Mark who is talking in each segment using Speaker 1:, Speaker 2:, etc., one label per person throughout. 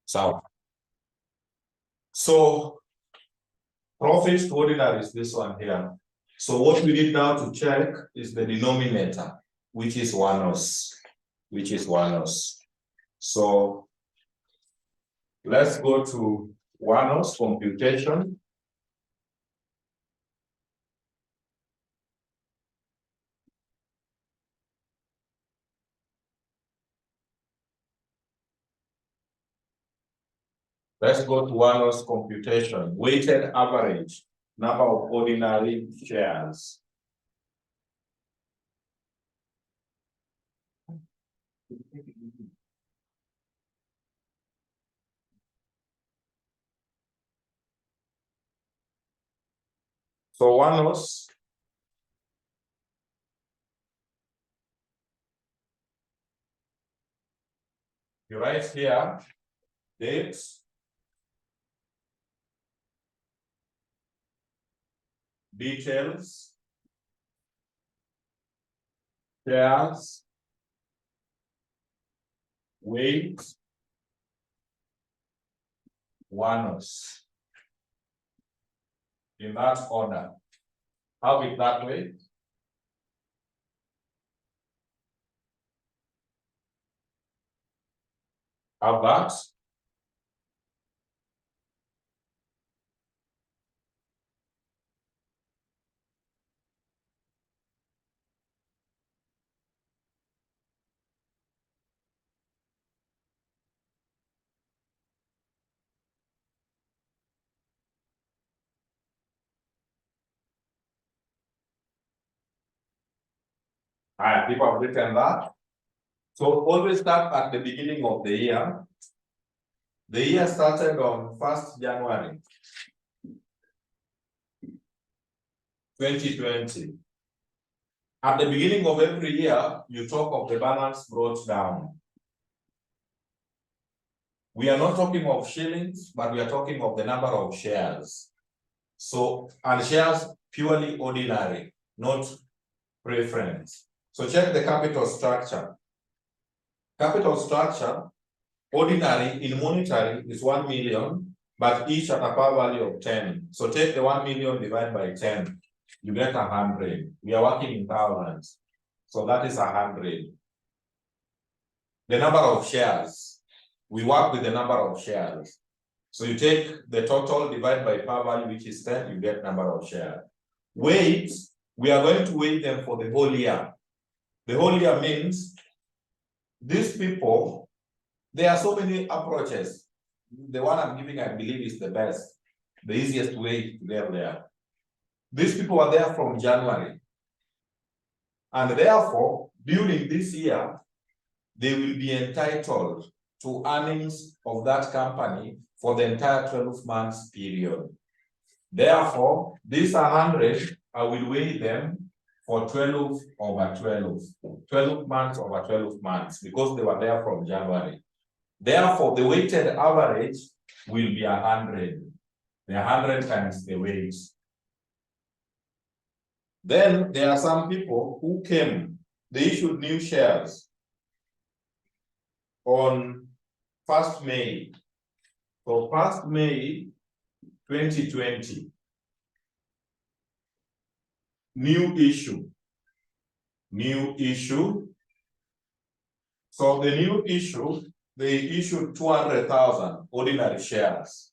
Speaker 1: So profit to ordinary is this one here. So what we need now to check is the denominator, which is 1/0, which is 1/0. So let's go to 1/0 computation. Let's go to 1/0 computation. Weighted average number of ordinary shares. So 1/0, you write here date, details, shares, weight, 1/0. In that order. Have it that way. Have that. People have written that. So always start at the beginning of the year. The year started on 1st January 2020. At the beginning of every year, you talk of the balance brought down. We are not talking of shillings, but we are talking of the number of shares. So, and shares purely ordinary, not preference. So check the capital structure. Capital structure, ordinary in monetary is 1 million, but each at a par value of 10. So take the 1 million divided by 10, you get 100. We are working in thousands. So that is 100. The number of shares, we work with the number of shares. So you take the total divided by par value, which is 10, you get number of shares. Weight, we are going to weigh them for the whole year. The whole year means these people, there are so many approaches. The one I'm giving, I believe, is the best, the easiest way to get there. These people are there from January. And therefore, during this year, they will be entitled to earnings of that company for the entire 12 months period. Therefore, these 100, I will weigh them for 12 over 12, 12 months over 12 months, because they were there from January. Therefore, the weighted average will be 100. The 100 times the weight. Then there are some people who came, they issued new shares on 1st May. So 1st May 2020. New issue. So the new issue, they issued 200,000 ordinary shares.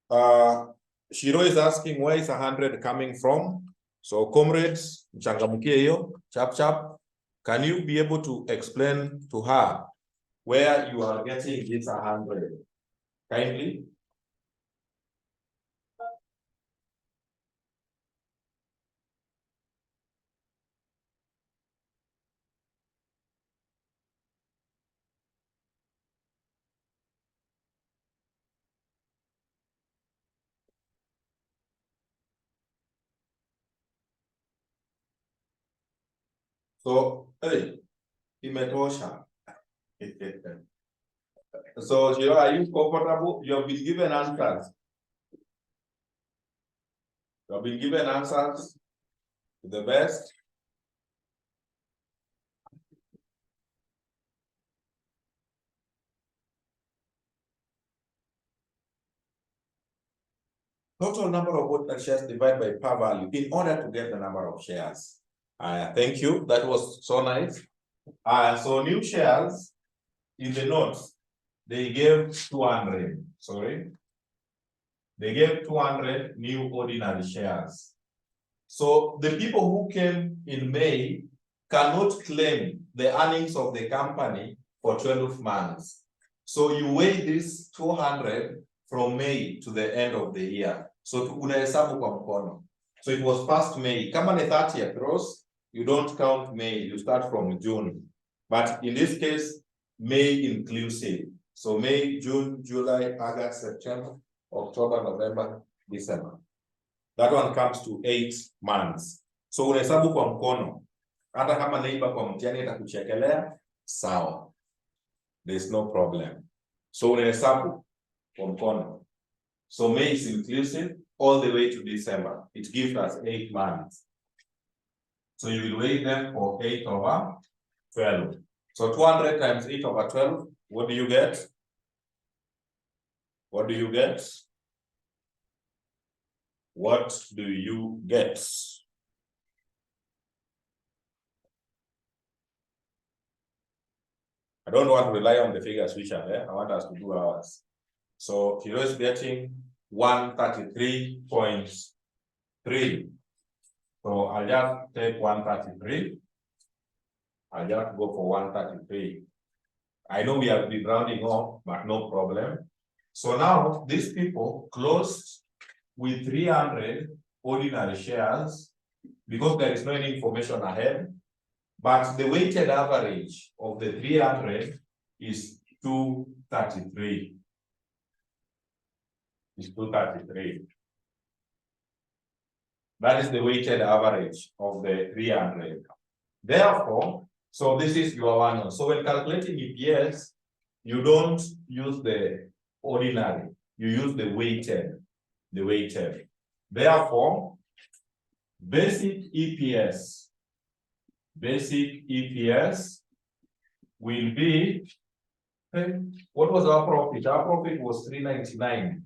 Speaker 1: Shiro is asking where is 100 coming from? So comrades, mchangamkie hiyo, chap. Can you be able to explain to her where you are getting this 100? Kindly. So, hey, imetosha. So, Shiro, are you comfortable? You have been given answers. You have been given answers to the best. Total number of ordinary shares divided by par value in order to get the number of shares. Thank you. That was so nice. So new shares in the notes, they gave 200. Sorry. They gave 200 new ordinary shares. So the people who came in May cannot claim the earnings of the company for 12 months. So you weigh this 200 from May to the end of the year. So unahesabu kwa mkono. So it was past May. Kama ni 30th Ross, you don't count May, you start from June. But in this case, May inclusive. So May, June, July, August, September, October, November, December. That one comes to 8 months. So unahesabu kwa mkono. Hata kama neighbor kwa mtihani atakuchekelea, sawa. There's no problem. So unahesabu kwa mkono. So May is inclusive all the way to December. It gives us 8 months. So you will weigh them for 8 over 12. So 200 times 8 over 12, what do you get? What do you get? What do you get? I don't want to rely on the figures which are there. I want us to do ours. So Kiro is getting 133.3. So I'll just take 133. I'll just go for 133. I know we have been rounding off, but no problem. So now these people closed with 300 ordinary shares because there is no any information ahead. But the weighted average of the 300 is 233. Is 233. That is the weighted average of the 300. Therefore, so this is your one. So when calculating EPS, you don't use the ordinary, you use the weighted. The weighted. Therefore, basic EPS will be, what was our profit? Our profit was 399.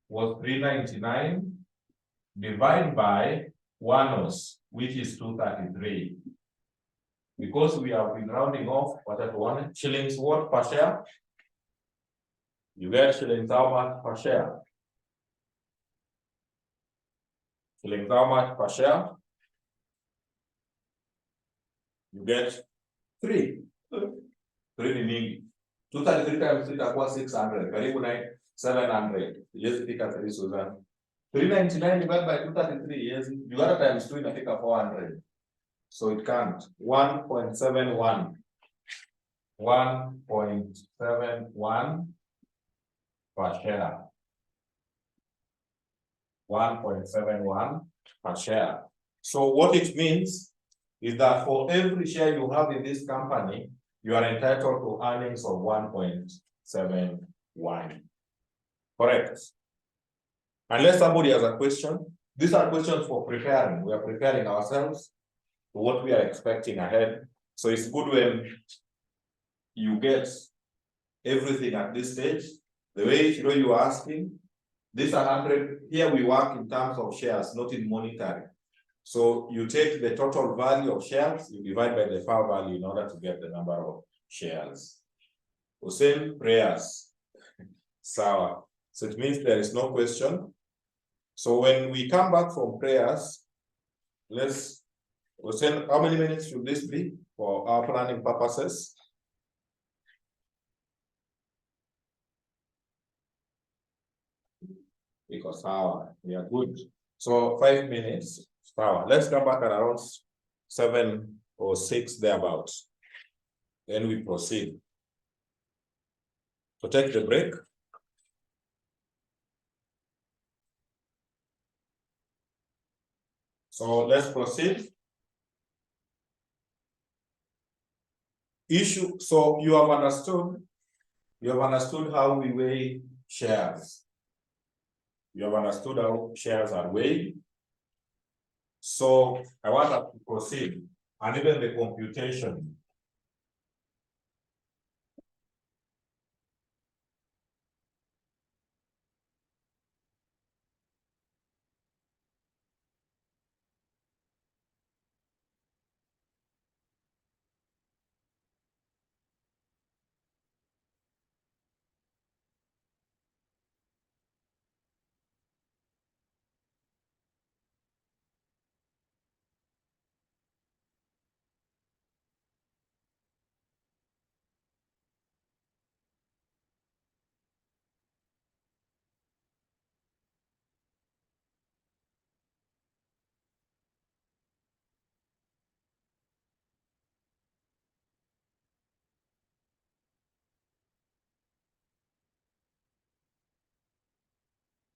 Speaker 1: Was 399 divided by 1, which is 233. Because we have been rounding off, what at 1 shillings what per share? You get shillings how much per share? Shillings how much per share? You get 3. 3 ni 233 times 3 itakuwa 600. Karibu na 700. Yes, fika 3 Susan. 399 divided by 233. Yes, you got times 2 inafika 400. So it can't. 1.71. 1.71 per share. 1.71 per share. So what it means is that for every share you have in this company, you are entitled to earnings of 1.71. Correct? Unless somebody has a question, these are questions for preparing. We are preparing ourselves for what we are expecting ahead. So it's good when you get everything at this stage. The way you are asking, this 100, here we work in terms of shares, not in monetary. So you take the total value of shares, you divide by the par value in order to get the number of shares. Hussein prayers. Sawa. So it means there is no question. So when we come back from prayers, Hussein, how many minutes should this be for our planning purposes? Because we are good. So 5 minutes. Let's come back at around 7 or 6 thereabouts. Then we proceed. So take the break. So let's proceed. Issue. So you have understood how we weigh shares. You have understood how shares are weighed. So I want us to proceed, and even the computation.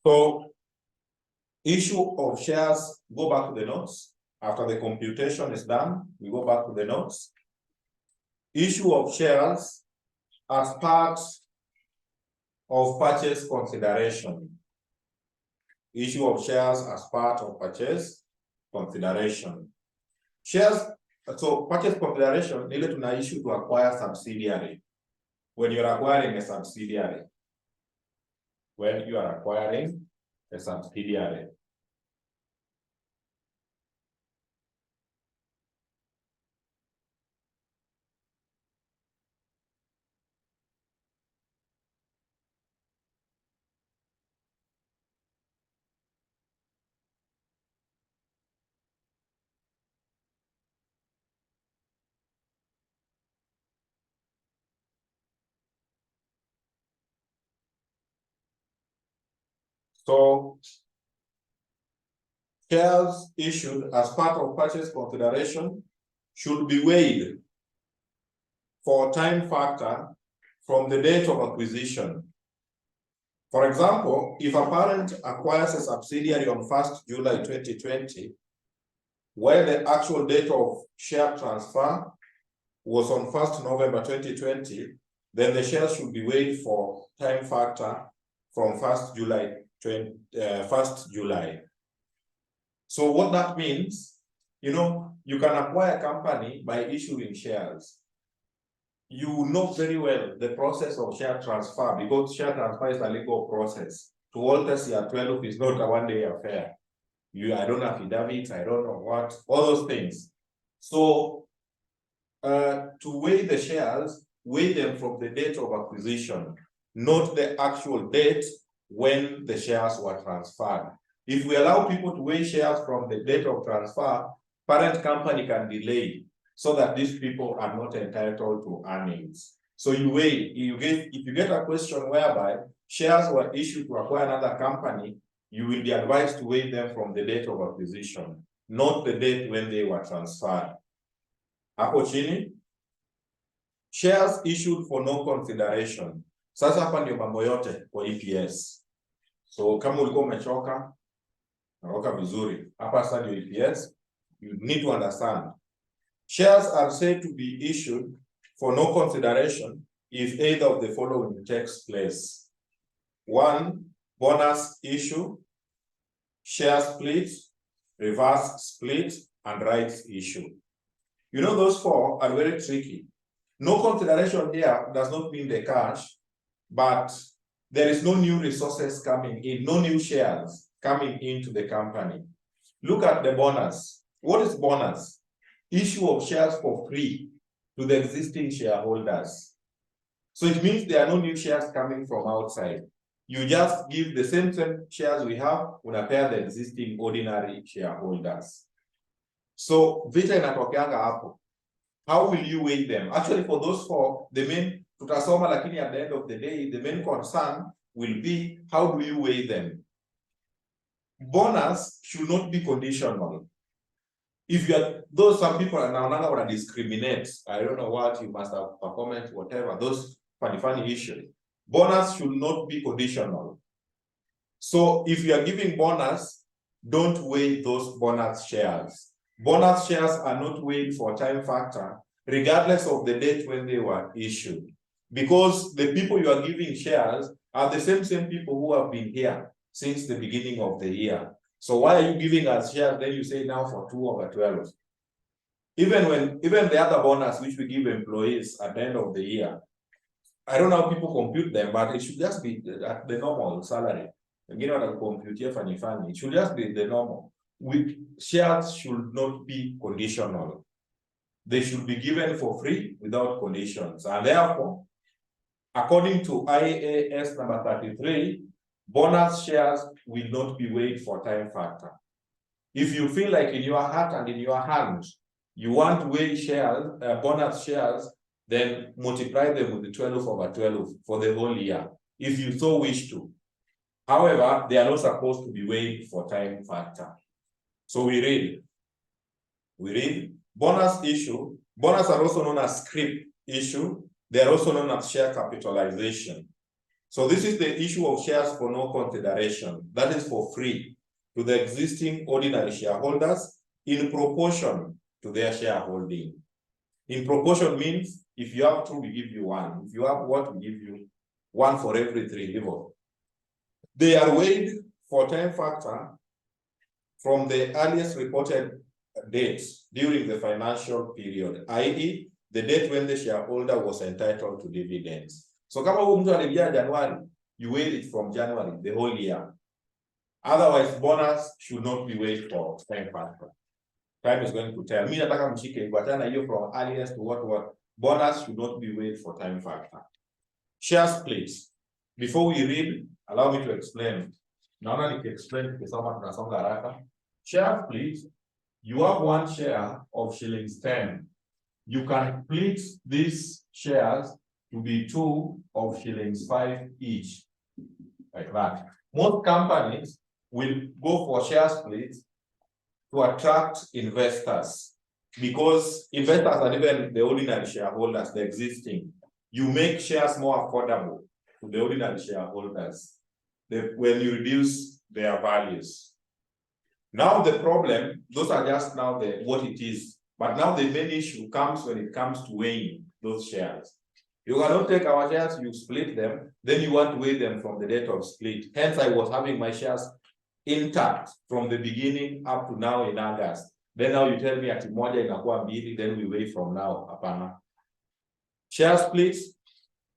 Speaker 1: So issue of shares, go back to the notes. After the computation is done, we go back to the notes. Issue of shares as part of purchase consideration. Issue of shares as part of purchase consideration. Shares, so purchase consideration, needed to issue to acquire subsidiary. When you're acquiring a subsidiary. When you are acquiring a subsidiary. So shares issued as part of purchase consideration should be weighed for time factor from the date of acquisition. For example, if a parent acquires a subsidiary on 1st July 2020, while the actual date of share transfer was on 1st November 2020, then the shares should be weighed for time factor from 1st July. So what that means, you can acquire a company by issuing shares. You know very well the process of share transfer, because share transfer is a legal process. To Walters year 12 is not a one-day affair. I don't have affidavits, I don't know what, all those things. So to weigh the shares, weigh them from the date of acquisition, not the actual date when the shares were transferred. If we allow people to weigh shares from the date of transfer, parent company can delay so that these people are not entitled to earnings. So you weigh, if you get a question whereby shares were issued to acquire another company, you will be advised to weigh them from the date of acquisition, not the date when they were transferred. Hapo chini, shares issued for no consideration. Sasa hapa ndio mambo yote kwa EPS. So kama ulikuwa umechoka, naoka vizuri. Hapa sasa ndio EPS. You need to understand. Shares are said to be issued for no consideration if either of the following takes place. 1, bonus issue, share split, reverse split, and rights issue. Those 4 are very tricky. No consideration here does not mean the cash, but there is no new resources coming in, no new shares coming into the company. Look at the bonus. What is bonus? Issue of shares for free to the existing shareholders. So it means there are no new shares coming from outside. You just give the same shares we have, unapea the existing ordinary shareholders. So vita inatokeanga hapo. How will you weigh them? Actually, for those 4, the main tutasoma, lakini at the end of the day, the main concern will be how do you weigh them? Bonus should not be conditional. If you are, some people are now going to discriminate. I don't know what, you must have performance, whatever, those funny issues. Bonus should not be conditional. So if you are giving bonus, don't weigh those bonus shares. Bonus shares are not weighed for time factor, regardless of the date when they were issued. Because the people you are giving shares are the same people who have been here since the beginning of the year. So why are you giving us shares? Then you say now for 2/12. Even the other bonus which we give employees at the end of the year, I don't know how people compute them, but it should just be at the normal salary. Again, what I compute here, funny. It should just be the normal. Shares should not be conditional. They should be given for free without conditions. And therefore, according to IAS number 33, bonus shares will not be weighed for time factor. If you feel like in your heart and in your hand, you want to weigh shares, bonus shares, then multiply them with the 12/12 for the whole year, if you so wish to. However, they are not supposed to be weighed for time factor. So we read bonus issue. Bonus are also known as scrip issue. They are also known as share capitalization. So this is the issue of shares for no consideration. That is for free to the existing ordinary shareholders in proportion to their shareholding. In proportion means if you have two, we give you one. If you have one, we give you one for every three level. They are weighed for time factor from the earliest reported date during the financial period, i.e., the date when the shareholder was entitled to dividends. So kama huyu mtu aliingia January, you weigh it from January, the whole year. Otherwise, bonus should not be weighed for time factor. Time is going to tell. Mimi nataka mshike hivyo, achana hiyo from earliest to what. Bonus should not be weighed for time factor. Share split. Before we read, allow me to explain. Naona niki-explain tukisoma tunasonga haraka. Share split, you have one share of shillings 10. You can split these shares to be 2 of shillings 5 each, like that. Most companies will go for share split to attract investors, because investors are even the ordinary shareholders, the existing. You make shares more affordable to the ordinary shareholders when you reduce their values. Now the problem, those are just now what it is. But now the main issue comes when it comes to weighing those shares. You cannot take our shares, you split them, then you want to weigh them from the date of split. Hence, I was having my shares intact from the beginning up to now in August. Then now you tell me ati moja inakuwa mbili, then we weigh from now. Hapana. Share splits,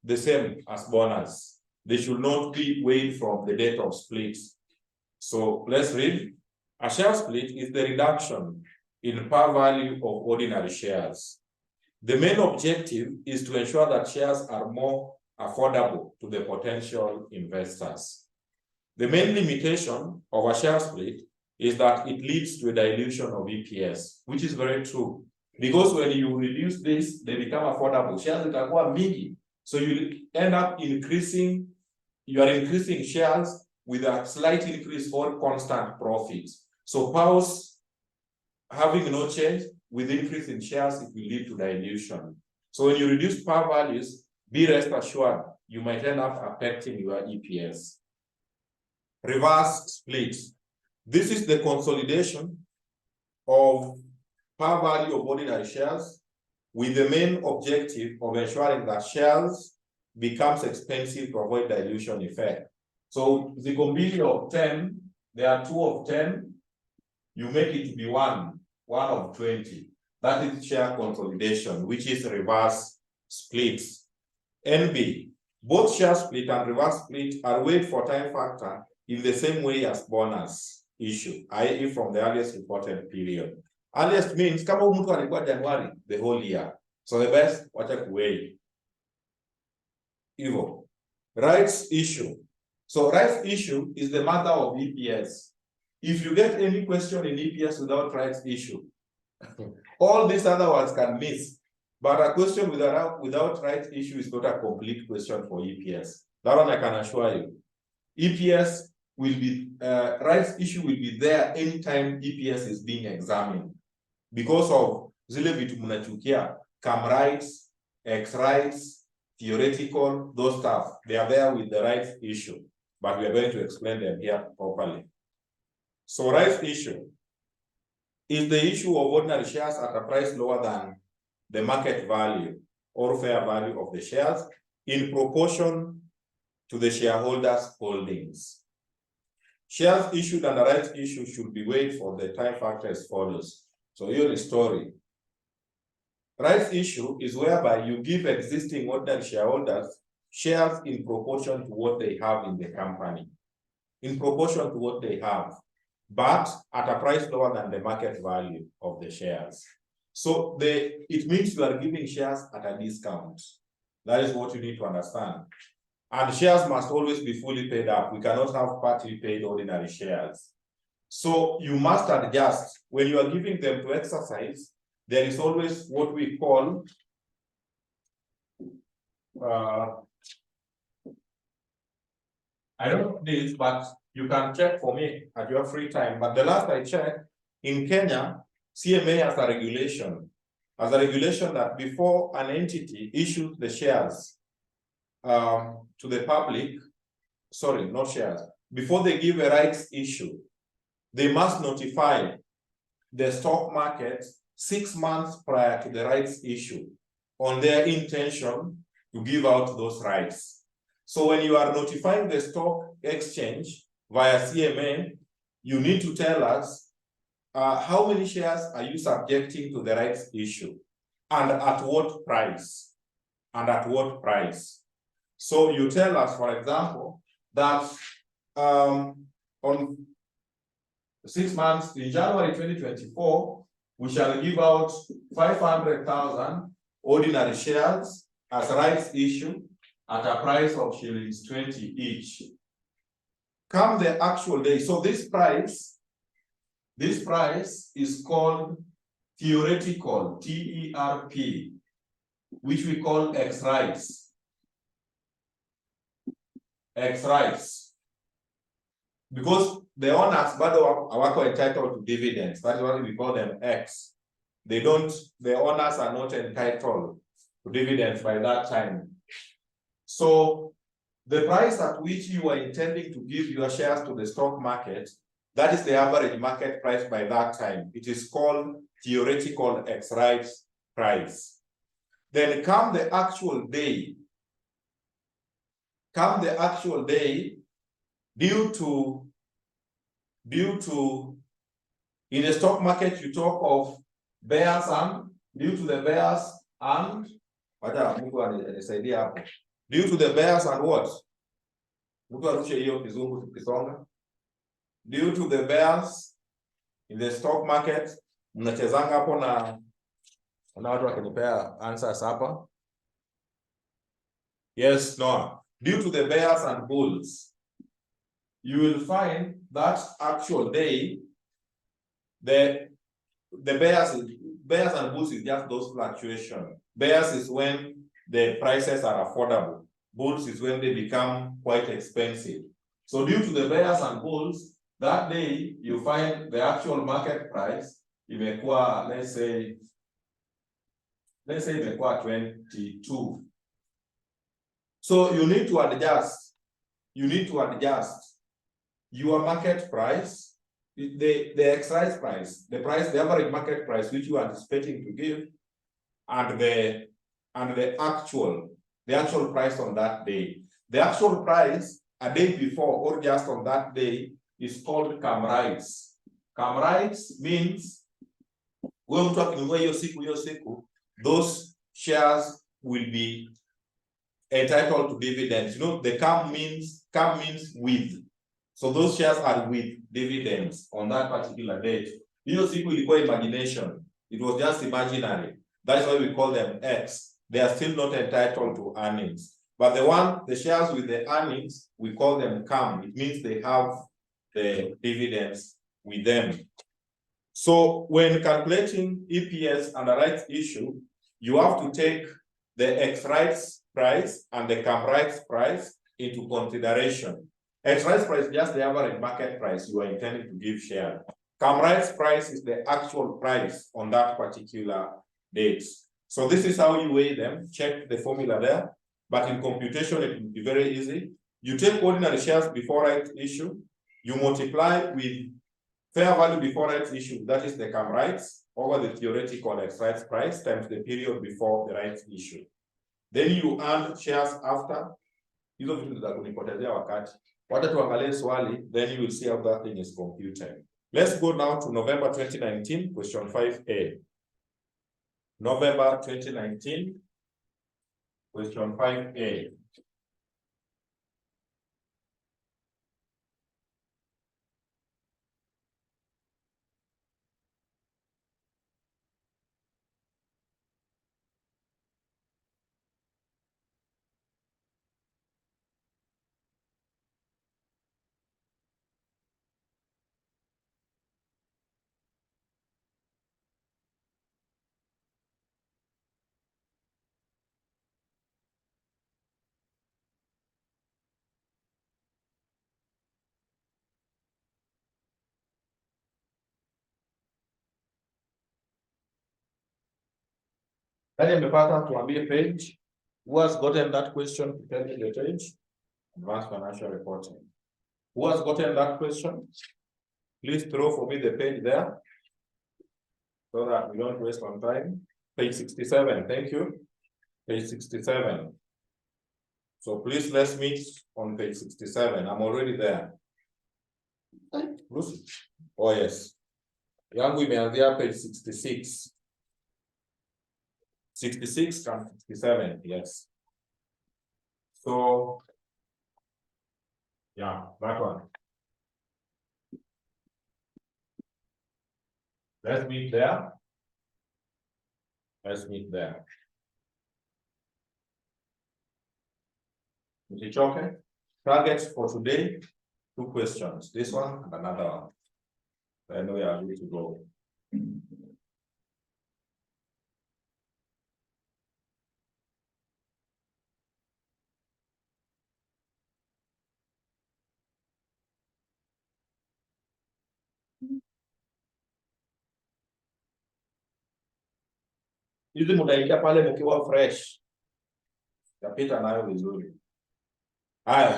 Speaker 1: the same as bonus. They should not be weighed from the date of split. So let's read. A share split is the reduction in par value of ordinary shares. The main objective is to ensure that shares are more affordable to the potential investors. The main limitation of a share split is that it leads to a dilution of EPS, which is very true. Because when you reduce this, they become affordable. Shares itakuwa mingi. So you end up increasing shares with a slight increase or constant profits. So powers having no change with increase in shares, it will lead to dilution. So when you reduce par values, be rest assured, you might end up affecting your EPS. Reverse split. This is the consolidation of par value of ordinary shares with the main objective of ensuring that shares becomes expensive to avoid dilution effect. So the combination of 10, there are 2 of 10, you make it to be 1 of 20. That is share consolidation, which is reverse splits. NB, both share split and reverse split are weighed for time factor in the same way as bonus issue, i.e. from the earliest reported period. Earliest means kama mtu alikuwa January the whole year. So the best, wacha kuweigh. Hivyo. Rights issue. So rights issue is the mother of EPS. If you get any question in EPS without rights issue, all these other ones can miss. But a question without rights issue is not a complete question for EPS. That one I can assure you. EPS will be, rights issue will be there anytime EPS is being examined. Because of zile vitu mnachukia, CAM rights, X rights, theoretical, those stuff, they are there with the rights issue. But we are going to explain them here properly. So rights issue is the issue of ordinary shares at a price lower than the market value or fair value of the shares in proportion to the shareholders' holdings. Shares issued and the rights issue should be weighed for the time factor as follows. So here is the story. Rights issue is whereby you give existing ordinary shareholders shares in proportion to what they have in the company. In proportion to what they have, but at a price lower than the market value of the shares. So it means you are giving shares at a discount. That is what you need to understand. And shares must always be fully paid up. We cannot have partly paid ordinary shares. So you must adjust. When you are giving them to exercise, there is always what we call I don't know this, but you can check for me at your free time. But the last I checked, in Kenya, CMA has a regulation that before an entity issues the shares to the public, sorry, not shares, before they give a rights issue, they must notify the stock market 6 months prior to the rights issue on their intention to give out those rights. So when you are notifying the stock exchange via CMA, you need to tell us how many shares are you subjecting to the rights issue and at what price, and at what price. So you tell us, for example, that on 6 months in January 2024, we shall give out 500,000 ordinary shares as rights issue at a price of shillings 20 each. Come the actual day, so this price is called theoretical, TERP, which we call X rights. X rights. Because the owners bado hawako entitled to dividends. That's why we call them X. The owners are not entitled to dividends by that time. So the price at which you are intending to give your shares to the stock market, that is the average market price by that time. It is called theoretical X rights price. Then come the actual day, due to in the stock market you talk of bears and due to the bears and due to the bears and what? Due to the bears in the stock market, mnachezanga hapo na watu wakinipea answers hapa. Yes, no. Due to the bears and bulls, you will find that actual day, the bears and bulls is just those fluctuations. Bears is when the prices are affordable. Bulls is when they become quite expensive. So due to the bears and bulls, that day you find the actual market price imekuwa, let's say imekuwa 22. So you need to adjust your market price, the exercise price, the average market price which you are anticipating to give, and the actual price on that day. The actual price a day before or just on that day is called CAM rights. CAM rights means those shares will be entitled to dividends. You know, the CAM means with. So those shares are with dividends on that particular date. Hiyo siku ilikuwa imagination. It was just imaginary. That's why we call them X. They are still not entitled to earnings. But the shares with the earnings, we call them CAM. It means they have the dividends with them. So when calculating EPS and the rights issue, you have to take the X rights price and the CAM rights price into consideration. X rights price is just the average market price you are intending to give share. CAM rights price is the actual price on that particular date. So this is how you weigh them. Check the formula there. But in computation, it will be very easy. You take ordinary shares before rights issue, you multiply with fair value before rights issue, that is the CAM rights, over the theoretical X rights price times the period before the rights issue. Then you add shares after. Hizo vitu ndio za kunipotezea wakati. Wacha tuangalie swali, then you will see how that thing is computed. Let's go now to November 2019, question 5A. November 2019, question 5A. Nani amepata tuambie page? Who has gotten that question to tell me the page? Advanced financial reporting. Who has gotten that question? Please throw for me the page there, so that we don't waste on time. Page 67, thank you. Page 67. So please let's meet on page 67. I'm already there. Lucy? Oh yes. Yangu imeanzia page 66. 66 and 67, yes. So, yeah, that one. Let's meet there. Let's meet there. Okay. Targets for today, 2 questions. This one and another one. Then we are ready to go. Hizi mnaingia pale mkiwa fresh. Tapita nayo vizuri.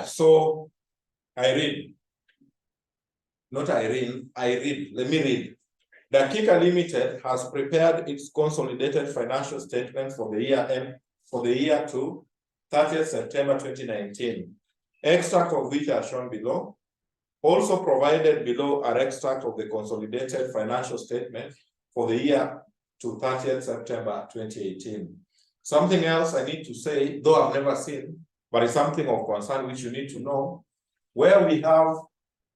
Speaker 1: So I read. Not Irene, I read. Let me read. Dakika Limited has prepared its consolidated financial statement for the year to 30th September 2019. Extract of which are shown below. Also provided below are extract of the consolidated financial statement for the year to 30th September 2018. Something else I need to say, though I've never seen, but it's something of concern which you need to know, where we have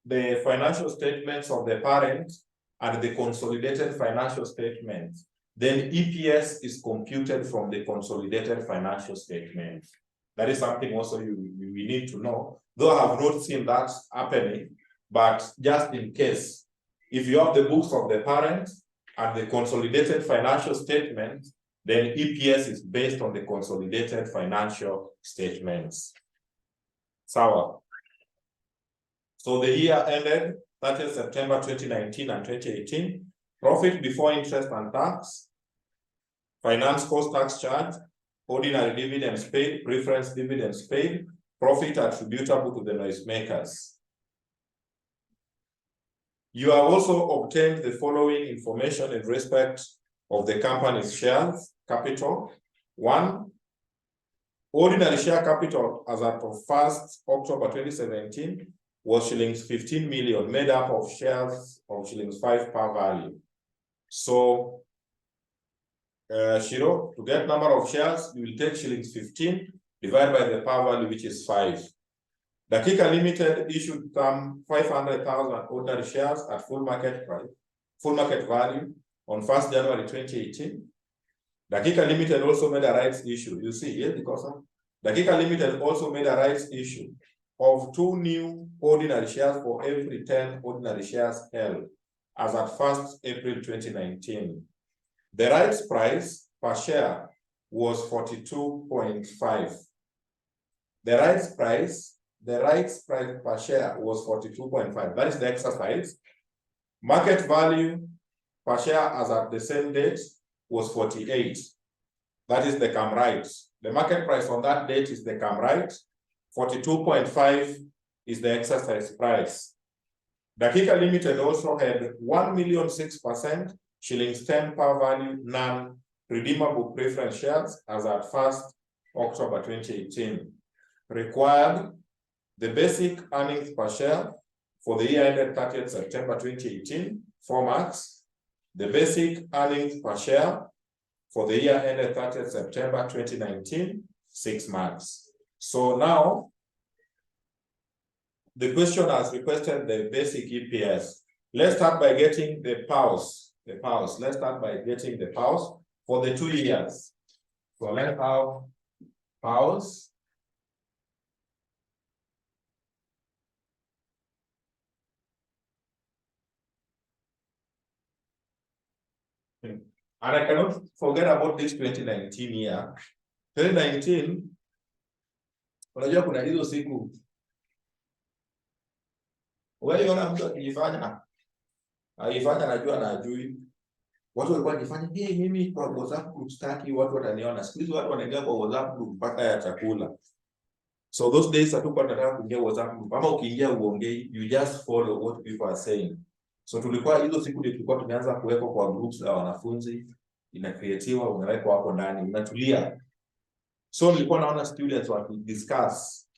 Speaker 1: the financial statements of the parent and the consolidated financial statements, then EPS is computed from the consolidated financial statements. That is something also we need to know, though I have not seen that happening, but just in case, if you have the books of the parent and the consolidated financial statement, then EPS is based on the consolidated financial statements. Sawa. So the year ended 30th September 2019 and 2018. Profit before interest and tax, finance cost tax charge, ordinary dividends paid, preference dividends paid, profit attributable to the noisemakers. You have also obtained the following information in respect of the company's shares capital. 1, ordinary share capital as at 1st October 2017 was shillings 15 million, made up of shares of shillings 5 par value. So, Shiro, to get number of shares, you will take shillings 15 divided by the par value, which is 5. Dakika Limited issued some 500,000 ordinary shares at full market price, full market value on 1st January 2018. Dakika Limited also made a rights issue. You see here, because Dakika Limited also made a rights issue of 2 new ordinary shares for every 10 ordinary shares held as at 1st April 2019. The rights price per share was 42.5. The rights price per share was 42.5. That is the exercise. Market value per share as at the same date was 48. That is the CAM right. The market price on that date is the CAM right. 42.5 is the exercise price. Dakika Limited also had 1,006,000 shillings 10 par value non-redeemable preference shares as at 1st October 2018. Required the basic earnings per share for the year ended 30th September 2018, 4 marks. The basic earnings per share for the year ended 30th September 2019, 6 marks. So now, the question has requested the basic EPS. Let's start by getting the PAUS. Let's start by getting the PAUS for the 2 years. So let's have PAUS. And I cannot forget about this 2019 year. 2019, unajua kuna hizo siku wewe unaona mtu akifanya najua na ajui. Watu walikuwa wanifanya mimi kwa WhatsApp group staki watu wataniona. Siku hizi watu wanaingia kwa WhatsApp group mpaka ya chakula. So those days hatukuwa tunataka kuingia WhatsApp group. Ama ukiingia uongei, you just follow what people are saying. So tulikuwa hizo siku ndio tulikuwa tumeanza kuwekwa kwa groups za wanafunzi, inacreatiwa, unawekwa hapo ndani, unatulia. So nilikuwa naona students discuss.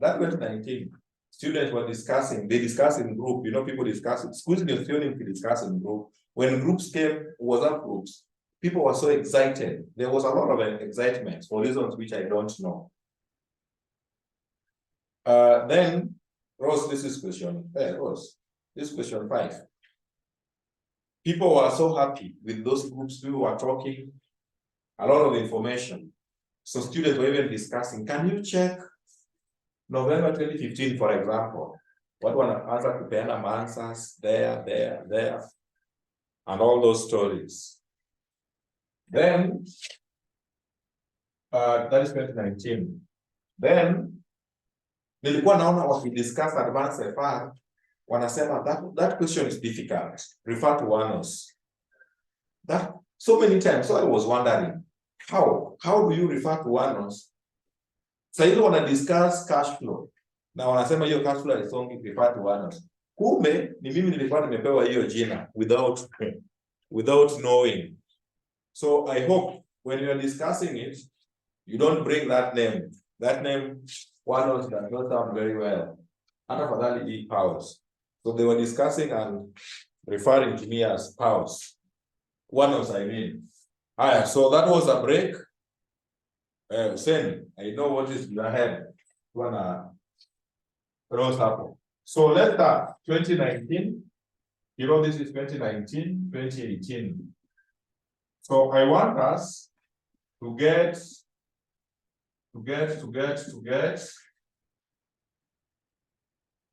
Speaker 1: That 2019, students were discussing, they discuss in group, you know, people discuss. Schools in theory discuss in group. When groups came, WhatsApp groups, people were so excited. There was a lot of excitement for reasons which I don't know. Then, Rose, this is question, Rose, this is question 5. People were so happy with those groups. People were talking, a lot of information. So students were even discussing, can you check November 2015, for example? What one answer to Peana answers there, and all those stories. Then, that is 2019. Then, nilikuwa naona wakidiscuss advanced FR, wanasema that question is difficult. Refer to WANOS. That so many times, so I was wondering, how do you refer to WANOS? Sasa hizo wana discuss cash flow. Na wanasema hiyo cash flow is only refer to WANOS. Kumbe ni mimi nilikuwa nimepewa hiyo jina without knowing. So I hope when you are discussing it, you don't bring that name. That name, WANOS, does not sound very well. Hata fadhali powers. So they were discussing and referring to me as powers. WANOS, I mean. So that was a break. Sen, I know what is ahead. So let's start 2019. You know, this is 2019, 2018. So I want us to get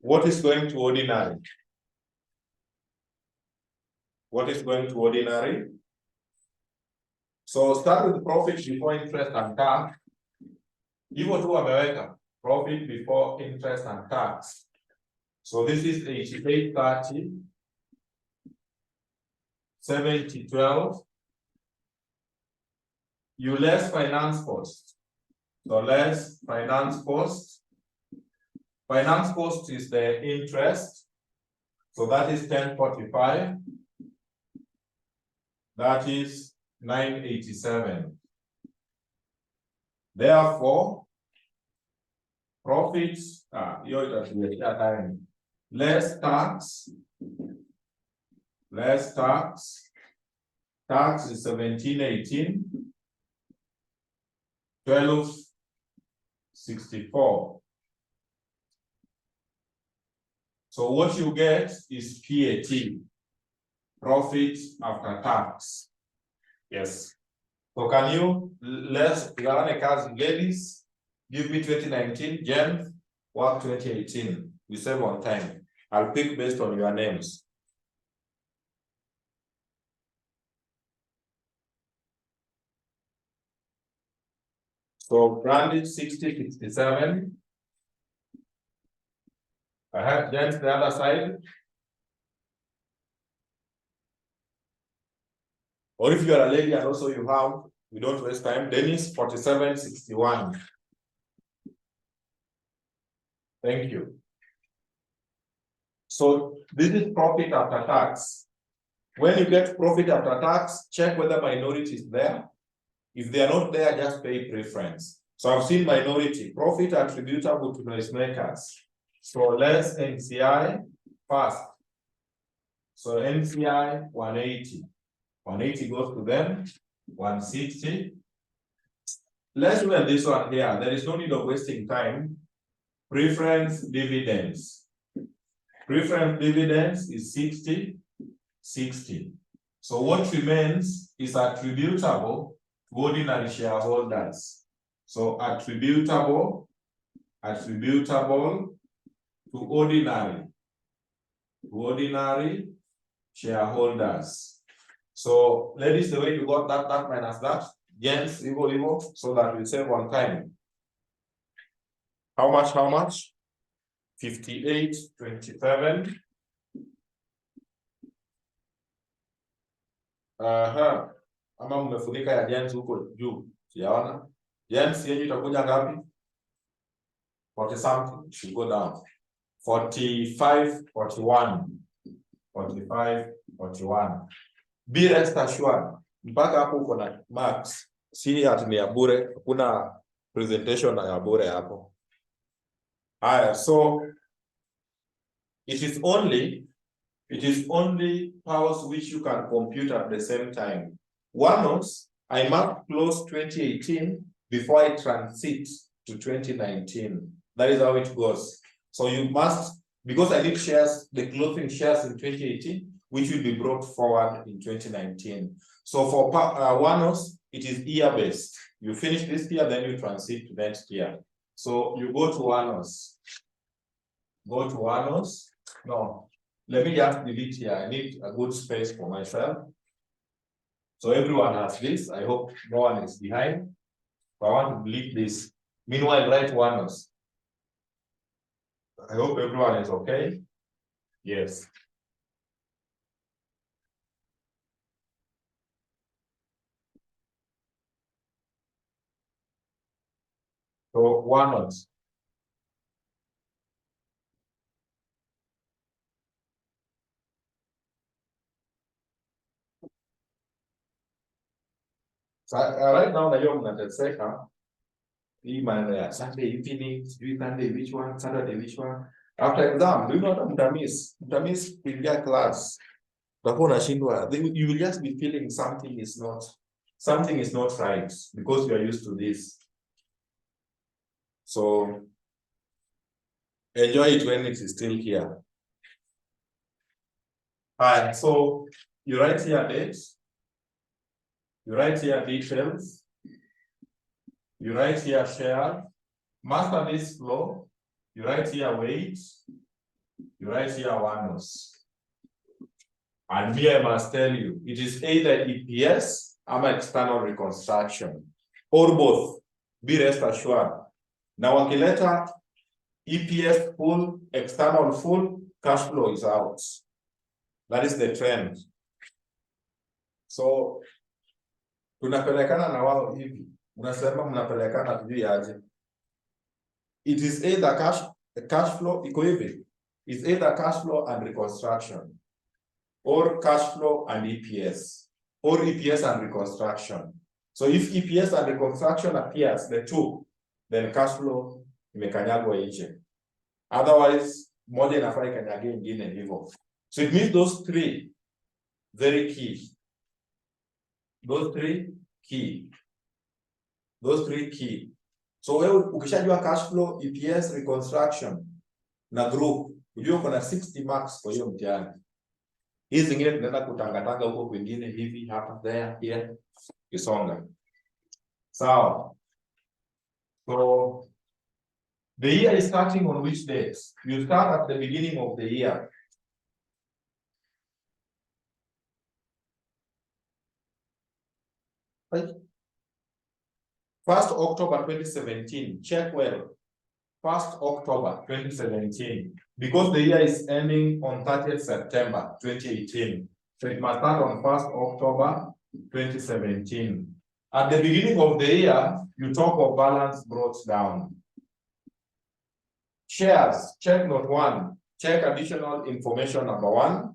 Speaker 1: what is going to ordinary. What is going to ordinary? So start with profit before interest and tax. Hivyo tu ameweka profit before interest and tax. So this is 8830, 7012. You less finance cost. So less finance cost. Finance cost is the interest. So that is 1045. That is 987. Therefore, profits less tax. Tax is 1718. 1264. So what you get is PAT, profit after tax. Yes. So can you, ladies, give me 2019, Jen, work 2018. We save on time. I'll pick based on your names. So Brandy 6067. I have Jen the other side. Or if you are a lady and also you have, we don't waste time, Dennis 4761. Thank you. So this is profit after tax. When you get profit after tax, check whether minority is there. If they are not there, just pay preference. So I've seen minority, profit attributable to noisemakers. So less NCI first. So NCI 180. 180 goes to them, 160. Let's look at this one here. There is no need of wasting time. Preference dividends. Preference dividends is 60, 60. So what remains is attributable to ordinary shareholders. So attributable to ordinary shareholders. So ladies, the way you got that minus that, gents, equal, so that we save on time. How much? 5827. Ama mmefunika ya gents huko juu. Siyaona. Gents yenyu itakuja ngapi? 40 something, it should go down. 45, 41. 45, 41. Be rest assured, mpaka hapo uko na marks. Si ati ni ya bure, kuna presentation ya bure hapo. Haya, so it is only powers which you can compute at the same time. Once I must close 2018 before I transit to 2019. That is how it goes. So you must, because I did shares, the closing shares in 2018, which will be brought forward in 2019. So for ONEOS, it is year-based. You finish this year, then you transit to next year. So you go to ONEOS. Go to ONEOS. No, let me just delete here. I need a good space for myself. So everyone has this. I hope no one is behind. So I want to delete this. Meanwhile, write ONEOS. I hope everyone is okay. Yes. So ONEOS. So right now, najua mnateseka. Hii maneno ya Sunday evening, Sunday which one, Saturday which one. After exam, do you know what mtamiss? Mtamiss kuingia class. Utakuwa unashindwa. You will just be feeling something is not right because you are used to this. So enjoy it when it is still here. Alright, so you write here dates, you write here details, you write here share, master this flow, you write here weight, you write here ONEOS. And me, I must tell you, it is either EPS or external reconstruction, or both. Be rest assured. Now, wakileta EPS full, external full, cash flow is out. That is the trend. So, tunapelekana na wao hivi. Unasema mnapelekana tujui aje. It is either cash flow, iko hivi. It's either cash flow and reconstruction, or cash flow and EPS, or EPS and reconstruction. So if EPS and reconstruction appears, the two, then cash flow imekanyagwa nje. Otherwise, moja inafaa ikanyage ingine hivyo. So it means those three, very key. Those three key. Those three key. So wewe ukishajua cash flow, EPS, reconstruction na group, ujue kuna 60 marks kwa hiyo mtihani. Hizi zingine tunaenda kutangatanga huko kwingine hivi hapa there here kisonga. Sawa. So the year is starting on which dates? You start at the beginning of the year. Right? 1st October 2017. Check well. 1st October 2017. Because the year is ending on 30th September 2018. So it must start on 1st October 2017. At the beginning of the year, you talk of balance brought down. Shares, check note 1. Check additional information number 1.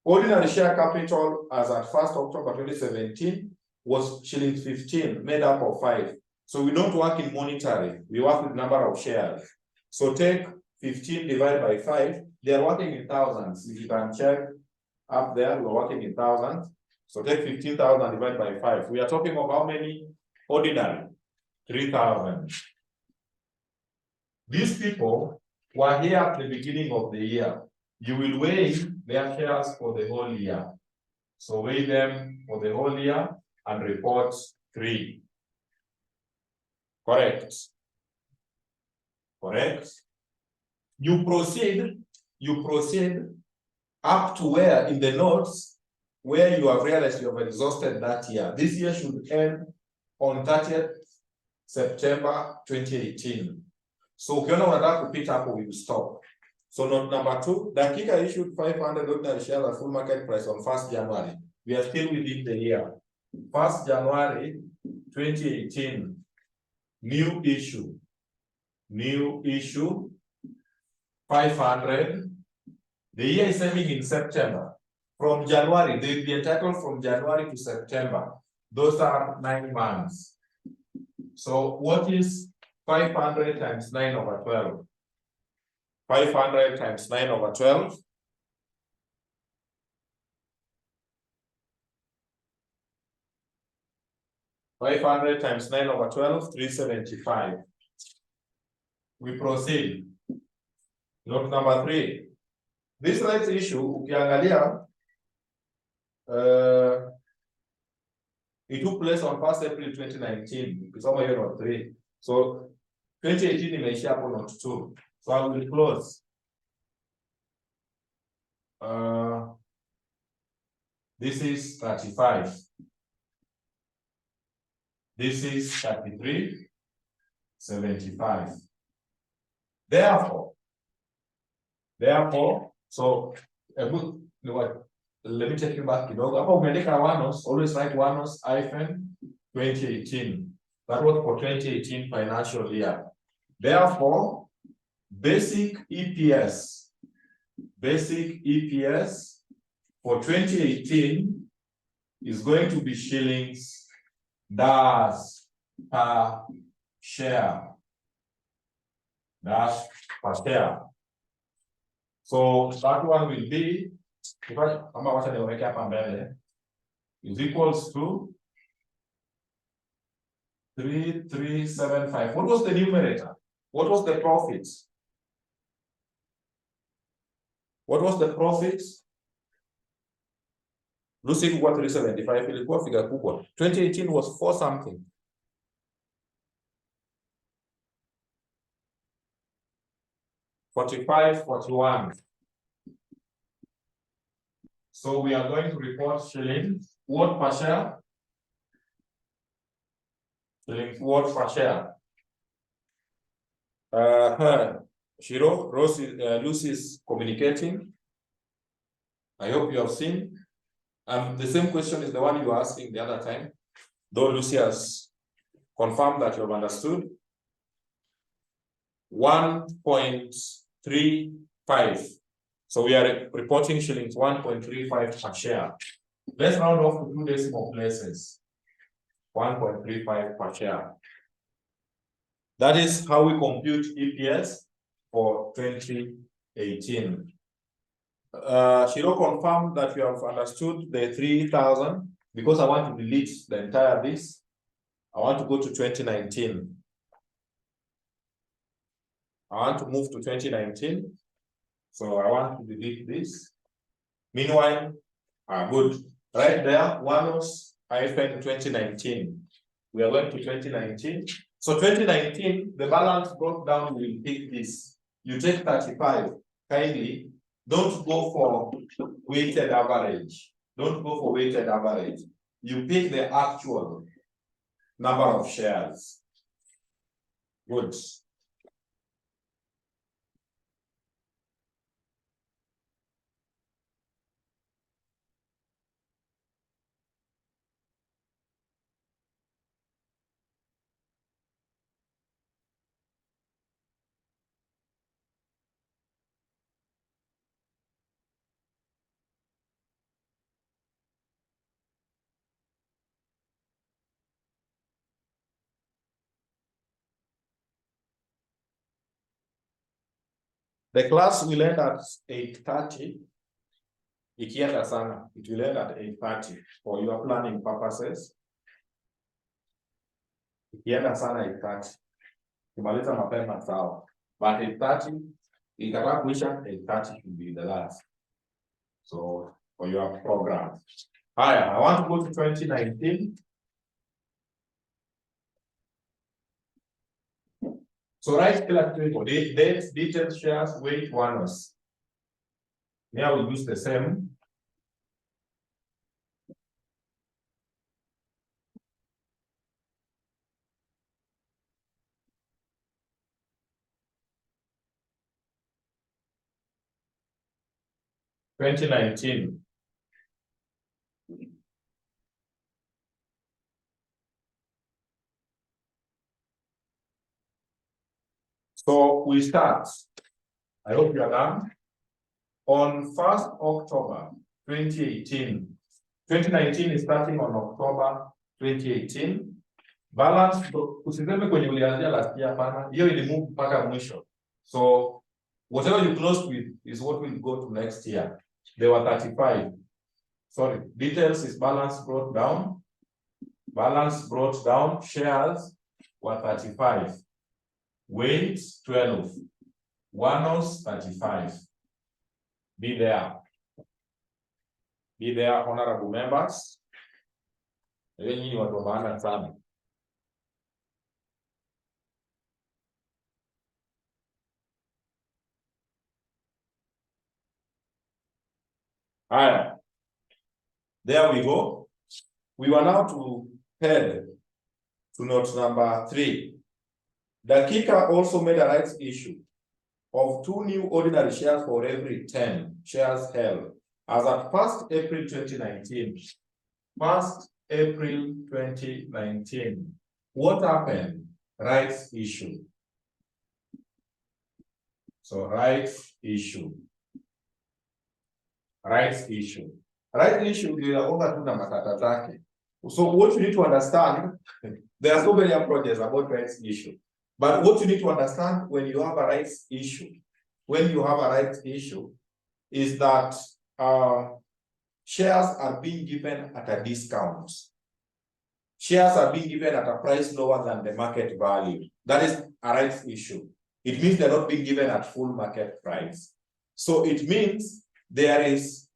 Speaker 1: Ordinary share capital as at 1st October 2017 was shillings 15, made up of 5. So we don't work in monetary, we work with number of shares. So take 15 divided by 5, they are working in thousands. If you can check up there, we're working in thousands. So take 15,000 divided by 5. We are talking of how many? Ordinary, 3,000. These people were here at the beginning of the year. You will weigh their shares for the whole year. So weigh them for the whole year and report 3. Correct. Correct. You proceed up to where in the notes where you have realized you have exhausted that year. This year should end on 30th September 2018. So ukiona unataka kupita hapo, we will stop. So note number 2, Dakika issued 500 ordinary shares at full market price on 1st January. We are still within the year. 1st January 2018, new issue. new issue 500. The year is ending in September. From January, they will be entitled from January to September. Those are 9 months. So what is 500 times 9 over 12? 500 times 9 over 12. Five hundred times 9 over 12, 375. We proceed. Note number 3. This rights issue, ukiangalia, it took place on 1st April 2019. It's over here on 3. So 2018 imeishia hapo note 2. So I will close. This is 35. This is 33, 75. Therefore, so let me take you back kidogo. Hapa umeandika Wanos, always write Wanos hyphen 2018. That was for 2018 financial year. Therefore, basic EPS for 2018 is going to be shillings dash per share. Dash per share. So that one will be is equals to 3375. What was the numerator? What was the profit? What was the profit? Lucy ilikuwa 375, ilikuwa figure kubwa. 2018 was 4 something. $45.41. So we are going to report shillings. What per share? Shillings what per share? Shiro, Lucy is communicating. I hope you have seen. The same question is the one you were asking the other time. Though Lucy has confirmed that you have understood. 1.35. So we are reporting shillings 1.35 per share. Let's round off to 2 decimal places. 1.35 per share. That is how we compute EPS for 2018. Shiro confirmed that you have understood the 3,000 because I want to delete the entire this. I want to go to 2019. I want to move to 2019. So I want to delete this. Meanwhile, good. Right there, Wanos hyphen 2019. We are going to 2019. So 2019, the balance brought down will take this. You take 35. Kindly, don't go for weighted average. Don't go for weighted average. You pick the actual number of shares. Good. The class will end at 8:30. Ikienda sana, it will end at 8:30 for your planning purposes. Ikienda sana 8:30. Kimaliza mapema sawa. But 8:30, ikitaka kuisha 8:30 should be the last. So for your program. Haya, I want to go to 2019. So right kila kitu dates, details, shares, weight, Wanos. Here we use the same. $2019. So we start. I hope you are done. On 1st October 2018, 2019 is starting on October 2018. Balance, usiseme kwenye ulianzia last year pana, hiyo ili move mpaka mwisho. So whatever you closed with is what will go to next year. They were 35. Sorry, details is balance brought down. Balance brought down, shares were 35. Weight 12. One-offs 35. Be there. Be there, honorable members. Nyinyi watu wa maana sana. Haya. There we go. We were now to head to note number 3. Dakika also made a rights issue of 2 new ordinary shares for every 10 shares held as at 1st April 2019. 1st April 2019. What happened? Rights issue. So rights issue. Rights issue. Rights issue is over to matata zake. So what you need to understand, there are so many approaches about rights issue. But what you need to understand when you have a rights issue, is that shares are being given at a discount. Shares are being given at a price lower than the market value. That is a rights issue. It means they're not being given at full market price. So it means there is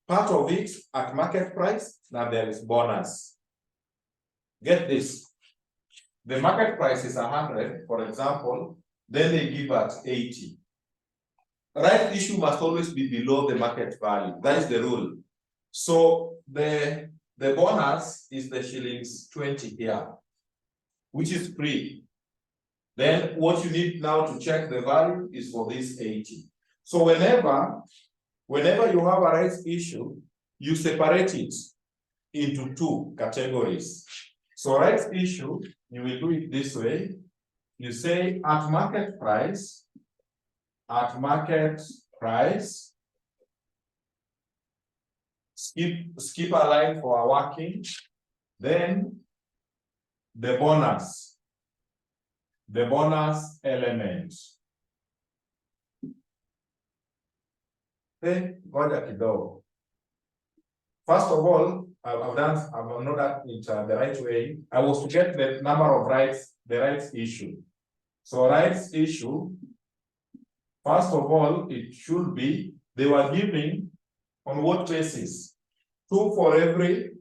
Speaker 1: part of it at market price, now there is bonus. Get this. The market price is 100, for example, then they give at 80. Right issue must always be below the market value. That is the rule. So the bonus is the shillings 20 here, which is free. Then what you need now to check the value is for this 80. So whenever you have a rights issue, you separate it into 2 categories. So rights issue, you will do it this way. You say at market price, skip a line for a working, then the bonus element. Okay, ngoja kidogo. First of all, I've not done it the right way. I was to get the number of rights, the rights issue. So rights issue, first of all, it should be, they were giving on what basis? 2 for every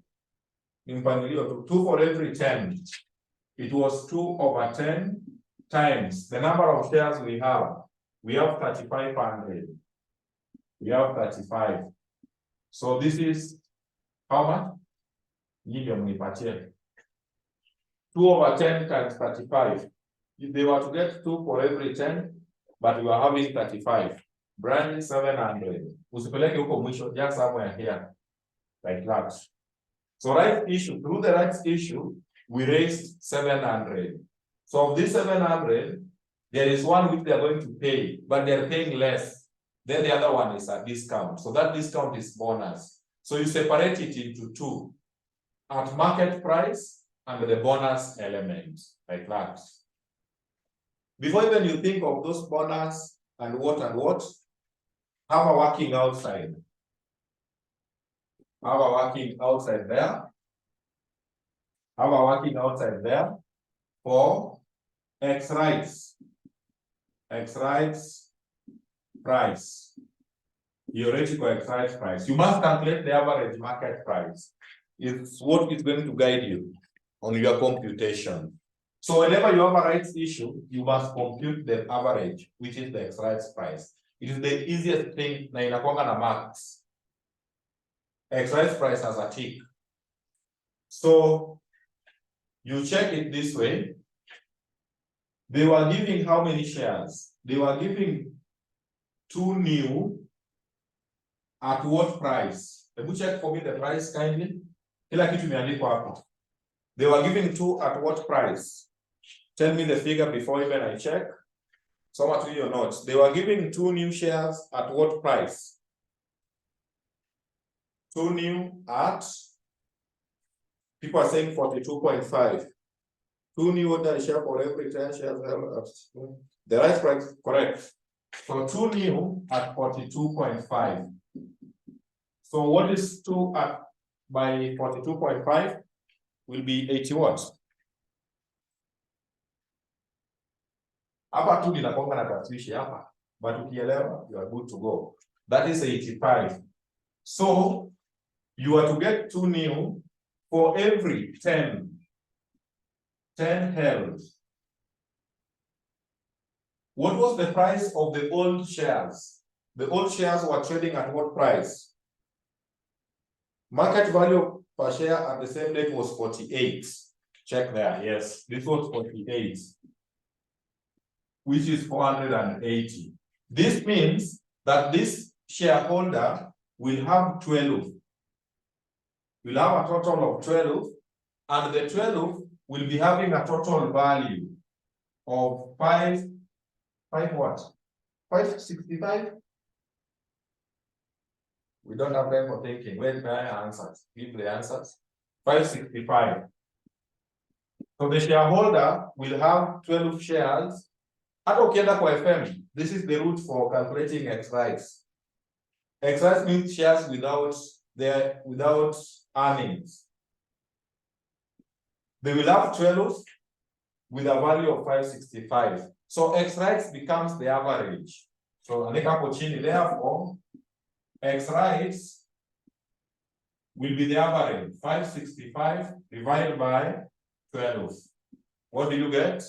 Speaker 1: 10. It was 2 over 10 times the number of shares we have. We have 3,500. We have 35. So this is how much? 2 over 10 times 35. If they were to get 2 for every 10, but we are having 35. Brand 700. Usipeleke huko mwisho, just somewhere here, like that. So rights issue, through the rights issue, we raised 700. So of this 700, there is one which they are going to pay, but they're paying less. Then the other one is a discount. So that discount is bonus. So you separate it into 2. At market price and the bonus element, like that. Before even you think of those bonus and what, have a working outside. Have a working outside there. Have a working outside there for X rights. X rights price. Theoretical X rights price. You must calculate the average market price. It's what is going to guide you on your computation. So whenever you have a rights issue, you must compute the average, which is the X rights price. It is the easiest thing na inakuanga na marks. X rights price has a tick. So you check it this way. They were giving how many shares? They were giving 2 new at what price? Let me check for me the price kindly. Kila kitu imeandikwa hapo. They were giving 2 at what price? Tell me the figure before even I check. So much to your notes. They were giving 2 new shares at what price? 2 new at, people are saying 42.5. 2 new ordinary share for every 10 shares. The right price, correct. So 2 new at 42.5. So what is 2 at by 42.5 will be 80 what? Hapa tu ninakonga na tatuishi hapa, but ukielewa, you are good to go. That is 85. So you are to get 2 new for every 10 held. What was the price of the old shares? The old shares were trading at what price? Market value per share at the same date was 48. Check there, yes, this was 48, which is 480. This means that this shareholder will have 12. Will have a total of 12, and the 12 will be having a total value of 5 what? 565? We don't have time for thinking. Where's my answers? Give the answers. 565. So the shareholder will have 12 shares. Hata ukienda kwa FM, this is the route for calculating X rights. X rights means shares without earnings. They will have 12 with a value of 565. So X rights becomes the average. So andika hapo chini, therefore X rights will be the average. 565 divided by 12. What do you get?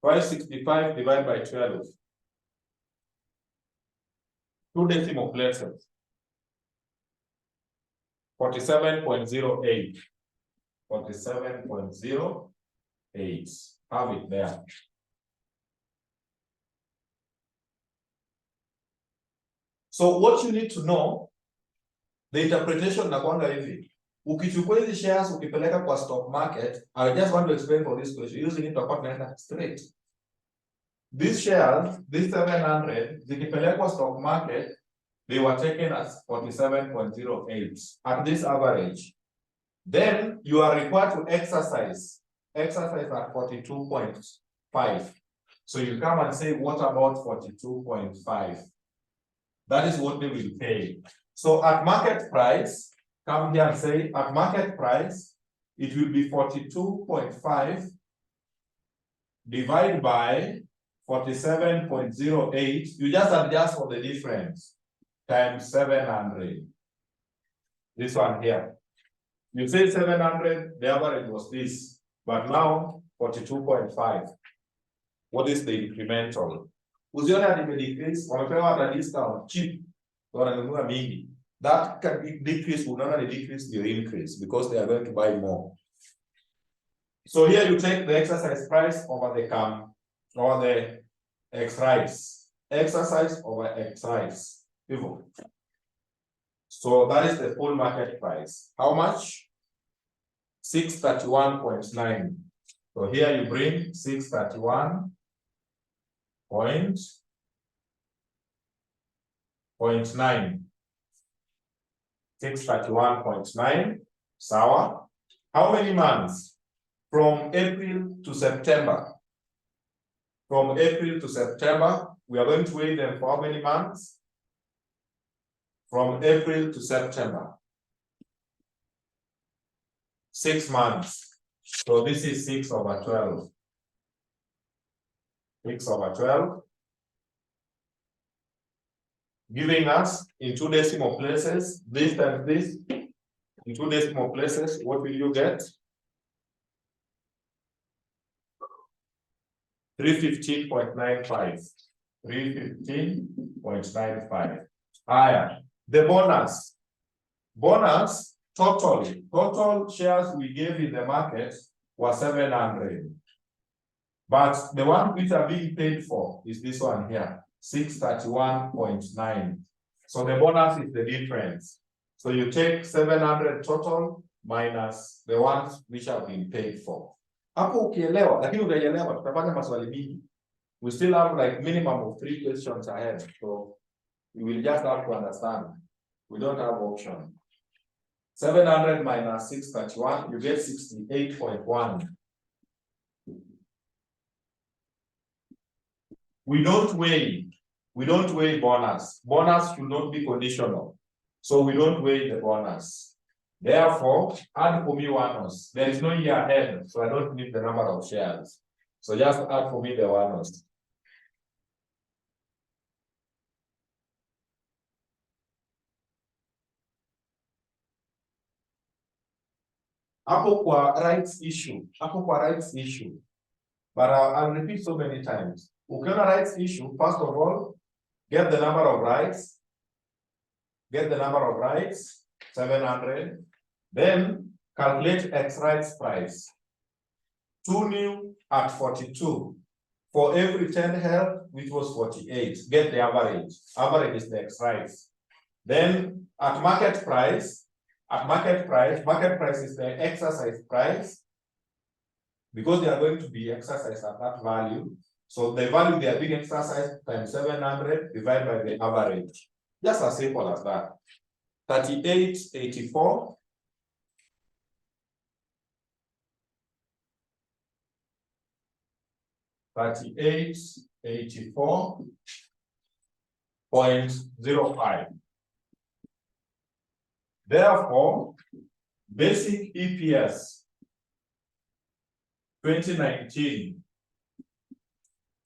Speaker 1: 565 divided by 12. 2 decimal places. 47.08. 47.08. Have it there. So what you need to know, the interpretation na kwanga hivi. Ukichukua hizi shares ukipeleka kwa stock market, I just want to explain for this question. Using it to straight. These shares, this 700, zikipelekwa stock market, they were taken as 47.08 at this average. Then you are required to exercise at 42.5. So you come and say, what about 42.5? That is what they will pay. So at market price, come here and say, at market price, it will be 42.5 divided by 47.08. You just adjust for the difference times 700. This one here. You say 700, the average was this, but now 42.5. What is the incremental? Usiona decrease, wamepewa at a discount, cheap, wananunua mingi. That can be decrease, unaona the decrease, the increase, because they are going to buy more. So here you take the exercise price over the over the X rights. Exercise over X rights. So that is the full market price. How much? 631.9. So here you bring 631.9. 631.9. Sawa. How many months? From April to September. From April to September, we are going to weigh them for how many months? From April to September. 6 months. So this is 6 over 12. 6 over 12. Giving us in 2 decimal places, this times this, in 2 decimal places, what will you get? 315.95. 315.95. Higher. The bonus. Bonus total shares we gave in the market was 700. But the one which are being paid for is this one here, 631.9. So the bonus is the difference. So you take 700 total minus the ones which have been paid for. Hapo ukielewa, lakini ukielewa tutapata maswali mingi. We still have like minimum of 3 questions ahead. So you will just have to understand. We don't have option. 700 minus 631, you get 68.1. We don't weigh bonus. Bonus should not be conditional. So we don't weigh the bonus. Therefore, add for me one-ons. There is no year ahead, so I don't need the number of shares. So just add for me the one-ons. Hapo kwa rights issue. But I'll repeat so many times. Ukiona rights issue, first of all, get the number of rights. 700. Then calculate X rights price. 2 new at 42. For every 10 held, which was 48. Get the average. Average is the X rights. Then at market price is the exercise price, because they are going to be exercised at that value. So the value they are being exercised times 700 divided by the average. Just as simple as that. 38.84. $38.84.05. Therefore, basic EPS 2019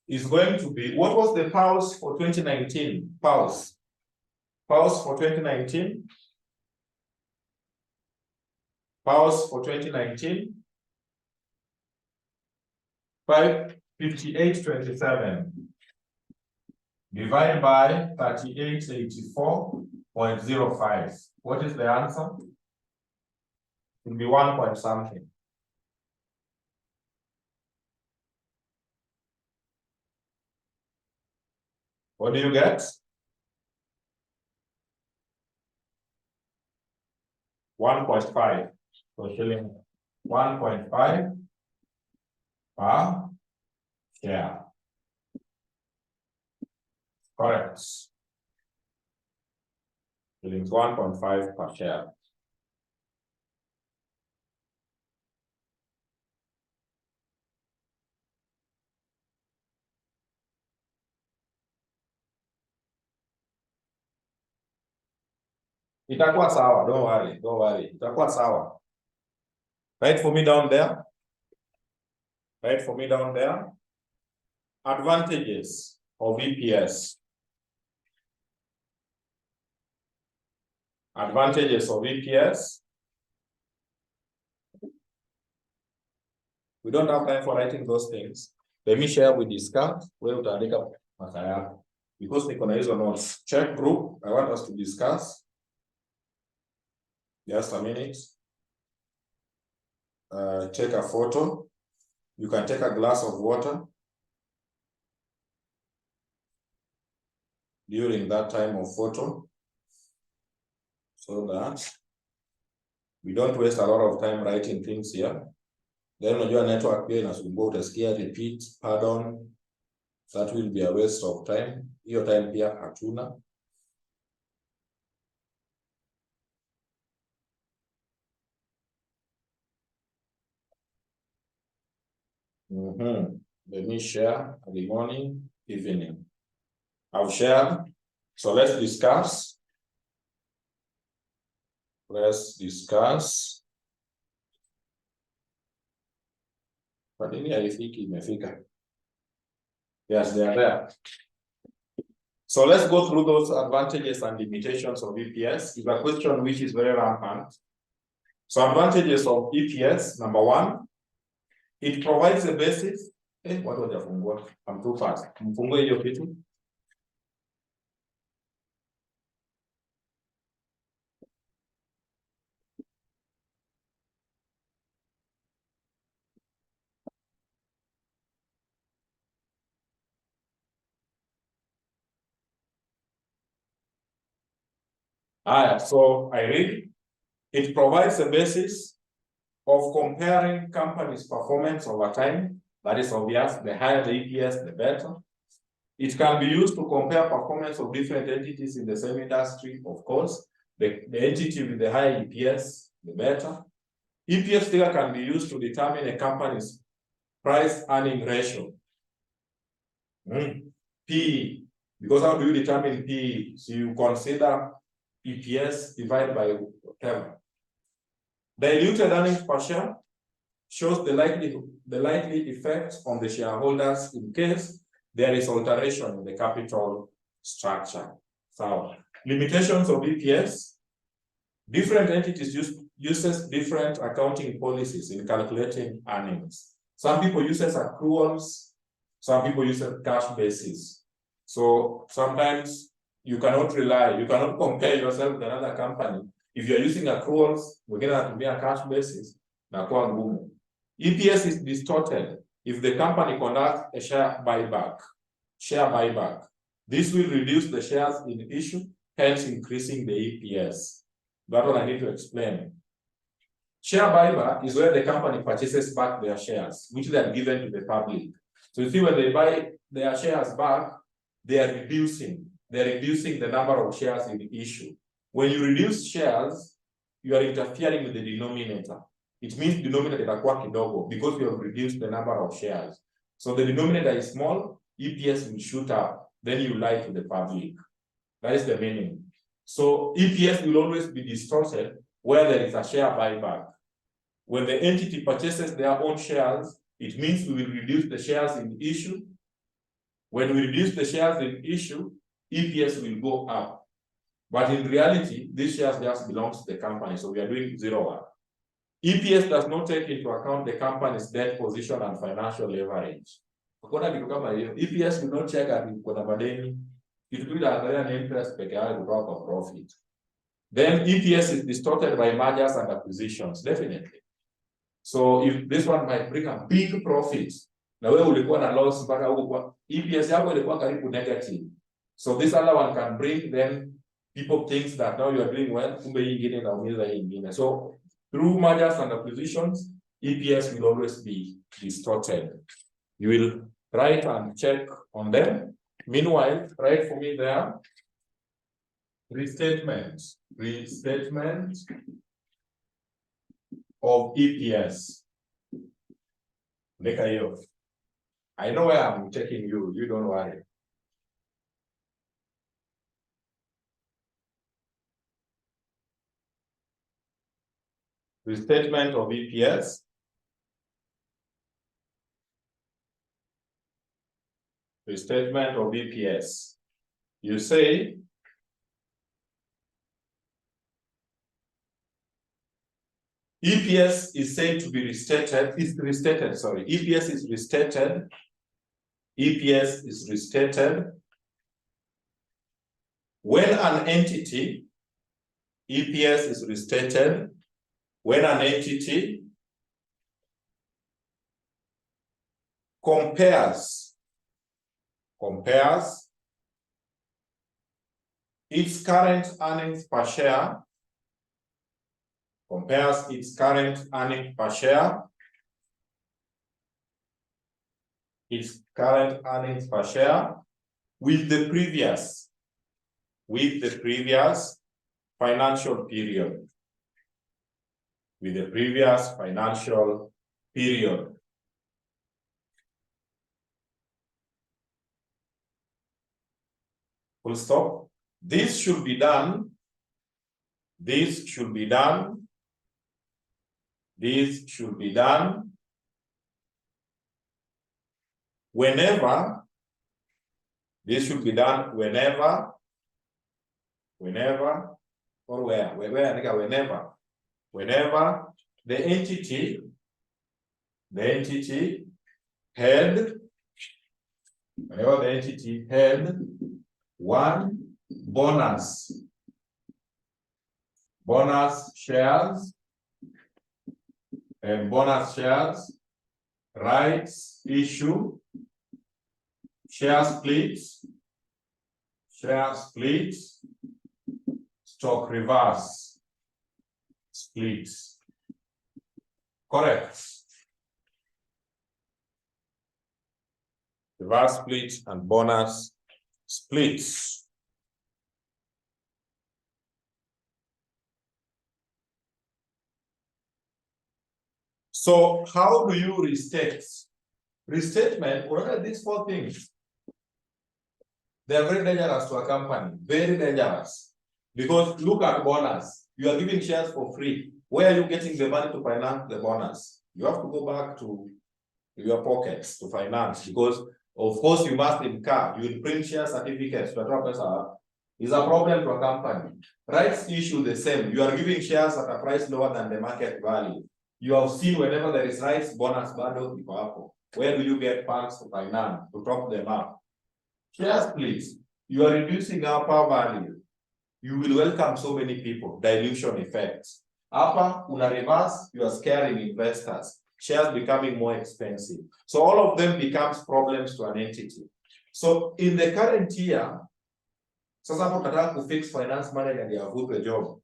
Speaker 1: is going to be, what was the pulse for 2019? Pulse for 2019. Pulse for 2019. 558.27 divided by 38.84.05. What is the answer? It will be 1 point something. What do you get? 1.5. So shilling 1.5 per share. Correct. Shillings 1.5 per share. Itakuwa sawa, don't worry. Itakuwa sawa. Write for me down there. Advantages of EPS. Advantages of EPS. We don't have time for writing those things. Let me share with discuss where utaandika masaa yako. Because niko na hizo notes. Check group. I want us to discuss. Just a minute. Take a photo. You can take a glass of water during that time of photo, so that we don't waste a lot of time writing things here. Then unajua network pia inasumbua, utasikia repeat, pardon. That will be a waste of time. Hiyo time pia hatuna. Let me share the morning, evening. I've shared. So let's discuss. But in here, yes, they are there. So let's go through those advantages and limitations of EPS. It's a question which is very rampant. So advantages of EPS, number 1, it provides a basis. What was your funguo? I'm too fast. Mfungue hiyo kitu. So I read, it provides a basis of comparing companies' performance over time. That is obvious. The higher the EPS, the better. It can be used to compare performance of different entities in the same industry, of course. The entity with the higher EPS, the better. EPS figure can be used to determine a company's price-earning ratio. PE, because how do you determine PE? So you consider EPS divided by whatever. Diluted earnings per share shows the likely effect on the shareholders in case there is alteration in the capital structure. So, limitations of EPS. Different entities uses different accounting policies in calculating earnings. Some people use accruals, some people use cash basis. So sometimes you cannot compare yourself with another company. If you're using accruals, we're going to be a cash basis. EPS is distorted if the company conducts a share buyback. This will reduce the shares in issue, hence increasing the EPS. That's what I need to explain. Share buyback is where the company purchases back their shares, which they are given to the public. So you see, when they buy their shares back, they are reducing the number of shares in the issue. When you reduce shares, you are interfering with the denominator. It means denominator itakuwa kidogo because you have reduced the number of shares. So the denominator is small, EPS will shoot up, then you lie to the public. That is the meaning. So EPS will always be distorted where there is a share buyback. When the entity purchases their own shares, it means we will reduce the shares in issue. When we reduce the shares in issue, EPS will go up. But in reality, these shares just belong to the company, so we are doing 0-1. EPS does not take into account the company's debt position and financial leverage. EPS will not check at kuna madeni. It will angalia an interest peke yake kutoka kwa profit. Then EPS is distorted by mergers and acquisitions, definitely. So if this one might bring a big profit, na wewe ulikuwa na loss mpaka huko kwa EPS yako ilikuwa karibu negative. So this other one can bring them people think that now you are doing well, kumbe hii ingine inaumiza hii ingine. So through mergers and acquisitions, EPS will always be distorted. You will write and check on them. Meanwhile, write for me there. Restatement of EPS. I know where I'm taking you, you don't worry. Restatement of EPS. Restatement of EPS. You say EPS is said to be restated, EPS is restated. EPS is restated when an entity, EPS is restated when an entity compares its current earnings per share, with the previous financial period. Full stop. This should be done whenever the entity had one bonus shares and bonus shares, rights issue, share splits, stock reverse splits. Correct. Reverse split and bonus splits. So how do you restate? Restatement, what are these four things? They are very dangerous to a company, very dangerous. Because look at bonus. You are giving shares for free. Where are you getting the money to finance the bonus? You have to go back to your pockets to finance, because of course you must incur, you will print share certificates to a is a problem to a company. Rights issue the same. You are giving shares at a price lower than the market value. You have seen whenever there is rights bonus bundle, where do you get funds to finance to top them up? Shares, please. You are reducing upper value. You will welcome so many people. Dilution effects. Upper, una reverse, you are scaring investors. Shares becoming more expensive. So all of them becomes problems to an entity. So in the current year, sasa hapo tunataka kufix finance manager and avutwe job.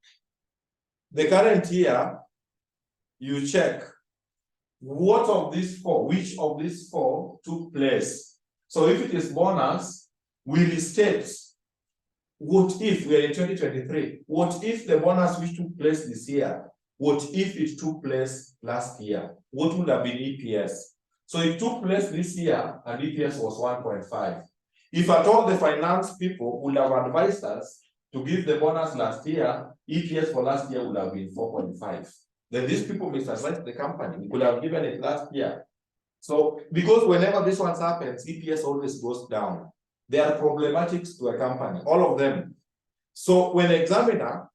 Speaker 1: The current year, you check what of these four, which of these four took place. So if it is bonus, we restate. What if we are in 2023? What if the bonus which took place this year? What if it took place last year? What would have been EPS? So it took place this year and EPS was 1.5. If at all the finance people would have advised us to give the bonus last year, EPS for last year would have been 4.5. Then these people misadvised the company. We could have given it last year. So because whenever this one happens, EPS always goes down. They are problematics to a company, all of them. So when the examiner,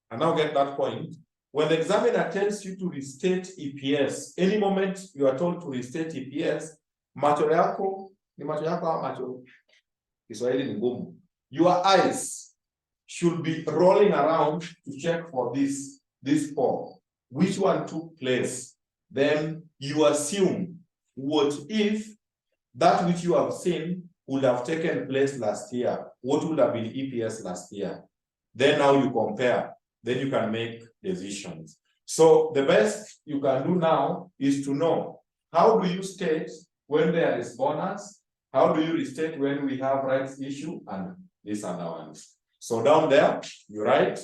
Speaker 1: and now get that point, when the examiner tells you to restate EPS, any moment you are told to restate EPS, macho yako, ni macho yako au macho Kiswahili ni ngumu. Your eyes should be rolling around to check for this four. Which one took place? Then you assume, what if that which you have seen would have taken place last year? What would have been EPS last year? Then now you compare, then you can make decisions. So the best you can do now is to know, how do you state when there is bonus? How do you restate when we have rights issue? And these are the ones. So down there, you write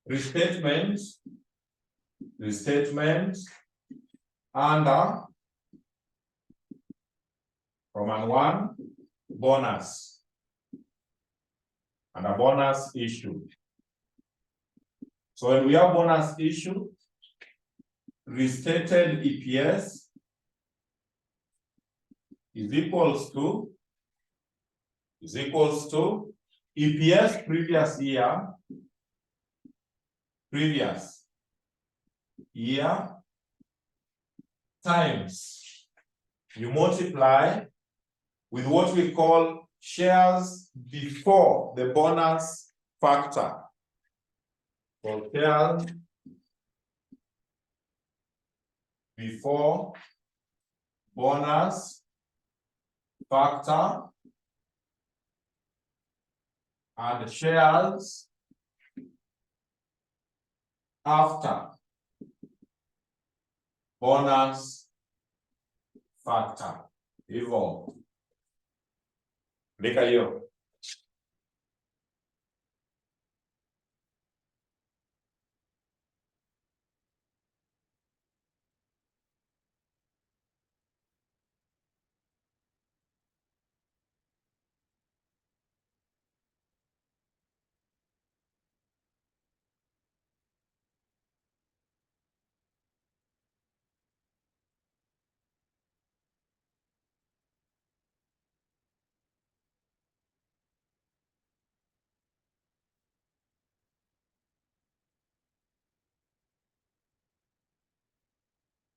Speaker 1: restatement under Roman 1, bonus, and a bonus issue. So when we have bonus issue, restated EPS is equals to EPS previous year times, you multiply with what we call shares before the bonus factor. So shares before bonus factor and shares after bonus factor. Hivyo andika hiyo.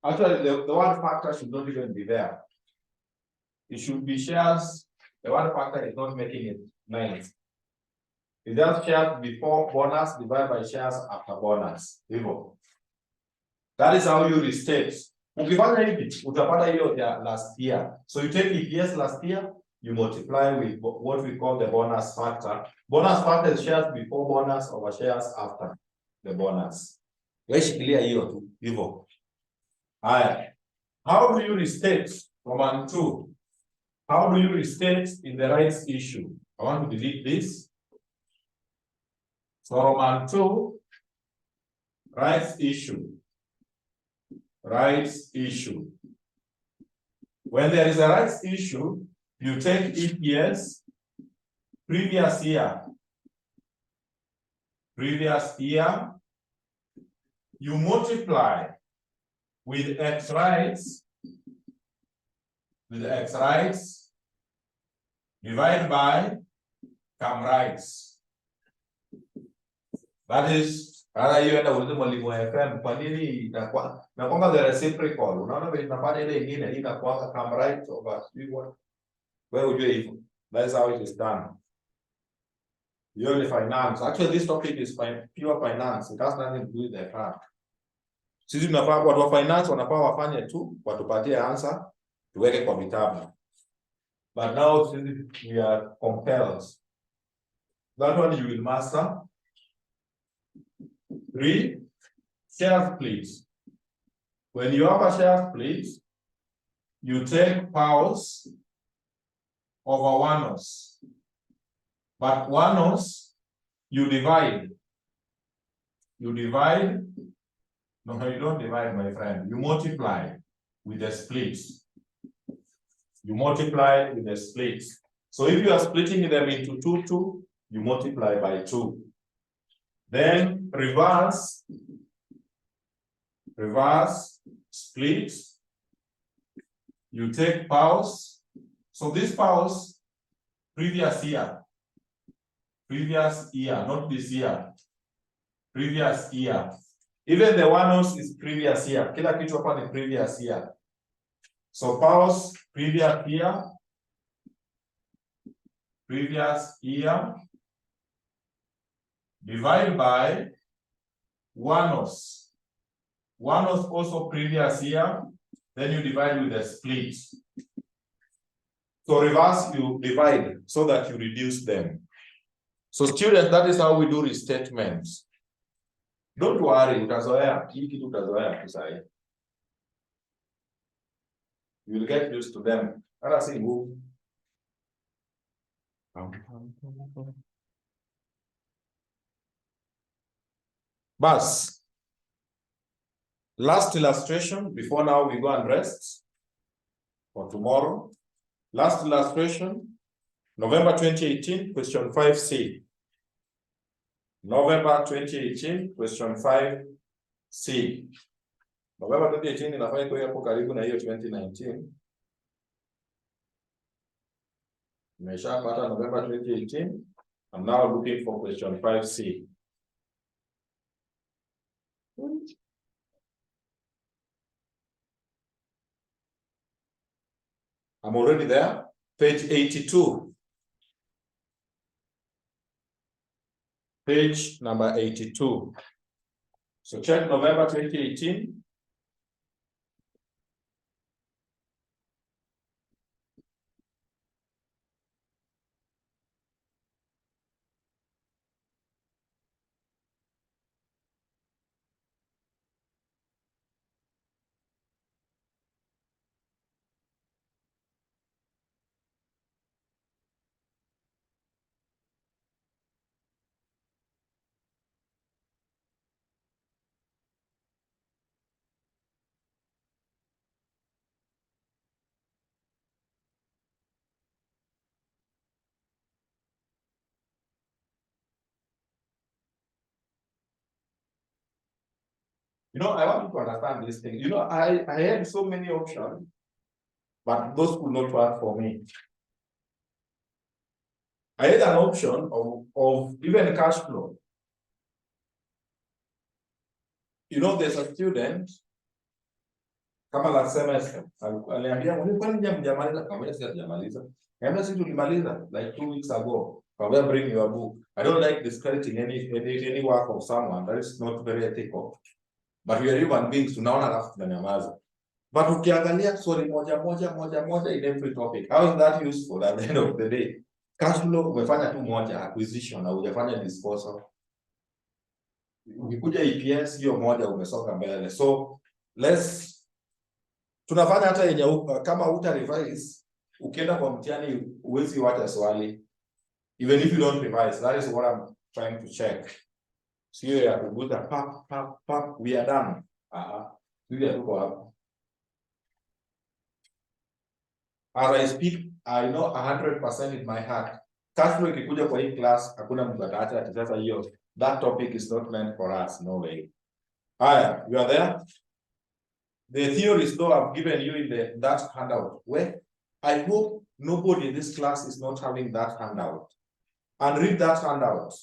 Speaker 1: Actually, the one factor should not even be there. It should be shares. The one factor is not making it nice. It's just shares before bonus divided by shares after bonus. That is how you restate. Ukifanya hivi, utapata hiyo ya last year. So you take EPS last year, you multiply with what we call the bonus factor. Bonus factor is shares before bonus over shares after the bonus. Wewe shikilia hiyo tu hivyo. Haya. How do you restate Roman 2? How do you restate in the rights issue? I want to delete this. So Roman 2, rights issue. Rights issue. When there is a rights issue, you take EPS, previous year. Previous year, you multiply with X rights, divide by CAM rights. That is, hiyo enda ulize mwalimu wa FM, kwa nini inakuwa na kwamba the reciprocal, unaona vile tunafanya ile nyingine inakuwa CAM rights over what? Wewe ujue hivyo. That is how it is done. Purely finance. Actually, this topic is pure finance. It has nothing to do with the fact. Sisi tunafaa watu wa finance wanafaa wafanye tu watupatie answer tuweke kwa vitabu. But now we are compelled. That one you will master. 3, share split. When you have a share split, you take powers over one-os. But one-os, you divide. You divide. No, you don't divide, my friend. You multiply with the split. You multiply with the split. So if you are splitting them into 2, you multiply by 2. Then reverse, split. You take powers. So this powers, previous year, not this year, previous year. Even the one-os is previous year. Kila kitu hapa ni previous year. So powers, previous year, divide by one-os. One-os also previous year, then you divide with the split. So reverse, you divide so that you reduce them. So students, that is how we do restatements. Don't worry, utazoea. Hii kitu utazoea tu sahi. You will get used to them. Hata si nguvu. Bas. Last illustration before now we go and rest for tomorrow. Last illustration, November 2018, question 5C. November 2018, question 5C. November 2018 inafanya kwa hapo karibu na hiyo 2019. Nimeshapata November 2018. I'm now looking for question 5C. I'm already there. Page 82. Page number 82. So check November 2018. You know, I want you to understand this thing. You know, I had so many options, but those could not work for me. I had an option of even cash flow. You know, there's a student, kama la semester, aliambia, kwani mjamaliza? Kama sijamaliza. Kama sisi tulimaliza like 2 weeks ago. However, bring your book. I don't like discrediting any work of someone. That is not very ethical. But we are human beings, tunaona alafu tunanyamaza. But ukiangalia swali moja in every topic. How is that useful at the end of the day? Cash flow umefanya tu moja, acquisition, na hujafanya disposal. ukikuja EPS hiyo moja umesonga mbele. So tunafanya hata yenye kama uta revise, ukienda kwa mtihani uwezi wacha swali. Even if you don't revise, that is what I'm trying to check. Sio ya kuguza pap, we are done. Sio ya tuko hapo. As I speak, I know 100% in my heart. Cash flow ikikuja kwa hii class, hakuna mtu ataacha ati sasa hiyo. That topic is not meant for us, no way. Aya, you are there? The theories though I've given you in that handout. Well, I hope nobody in this class is not having that handout. And read that handout.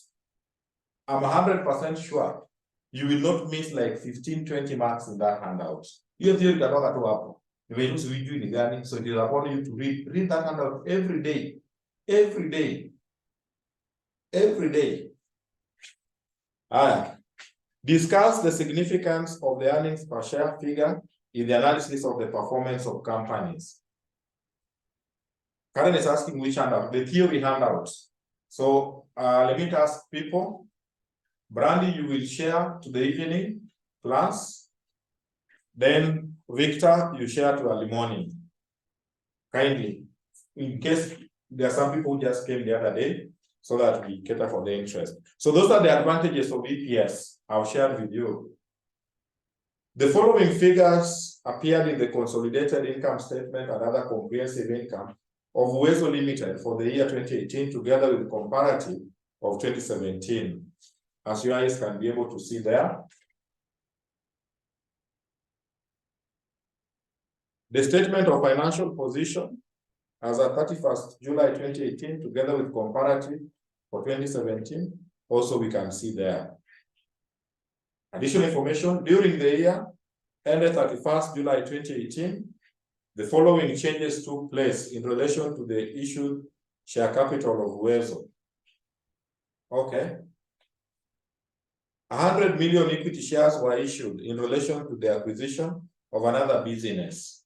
Speaker 1: I'm 100% sure you will not miss like 15-20 marks in that handout. Hiyo theory itatoka tu hapo. Nimeruhusu hujui ni gani, so it is upon you to read that handout every day. Every day. Every day. Discuss the significance of the earnings per share figure in the analysis of the performance of companies. Karen is asking which handout, the theory handout. So let me ask people. Brandy, you will share to the evening class. Then Victor, you share to early morning. Kindly, in case there are some people who just came the other day, so that we cater for the interest. So those are the advantages of EPS. I'll share with you. The following figures appeared in the consolidated income statement and other comprehensive income of Uwezo Limited for the year 2018, together with comparative of 2017. As you guys can be able to see there. The statement of financial position as at 31st July 2018, together with comparative for 2017, also we can see there. Additional information, during the year ended 31st July 2018, the following changes took place in relation to the issued share capital of Uwezo. Okay. 100 million equity shares were issued in relation to the acquisition of another business.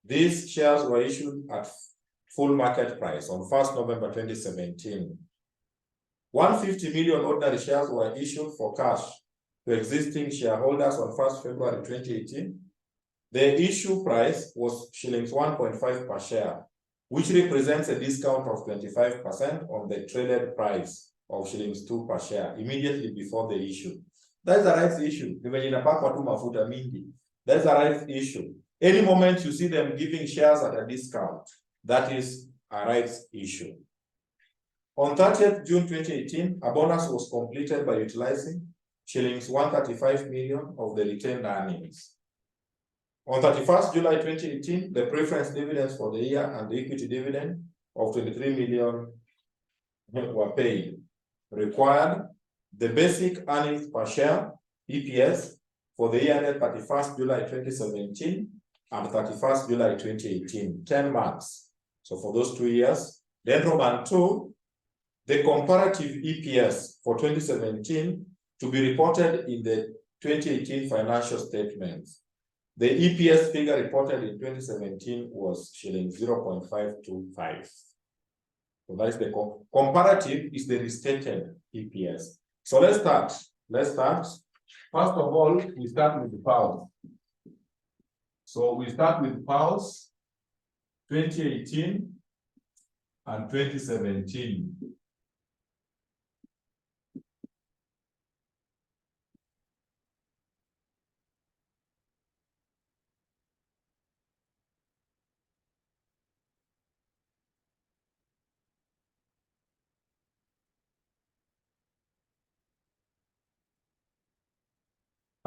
Speaker 1: These shares were issued at full market price on 1st November 2017. 150 million ordinary shares were issued for cash to existing shareholders on 1st February 2018. The issue price was shillings 1.5 per share, which represents a discount of 25% on the traded price of shillings 2 per share immediately before the issue. That's the rights issue. That's the rights issue. Any moment you see them giving shares at a discount, that is a rights issue. On 30th June 2018, a bonus was completed by utilizing shillings 135 million of the retained earnings. On 31st July 2018, the preference dividends for the year and the equity dividend of 23 million were paid. Required the basic earnings per share, EPS, for the year ended 31st July 2017 and 31st July 2018, 10 marks. So for those 2 years. Then Roman 2, the comparative EPS for 2017 to be reported in the 2018 financial statements. The EPS figure reported in 2017 was shilling 0.525. So that is the comparative is the restated EPS. So let's start. First of all, we start with the PAUS. So we start with PAUS 2018 and 2017.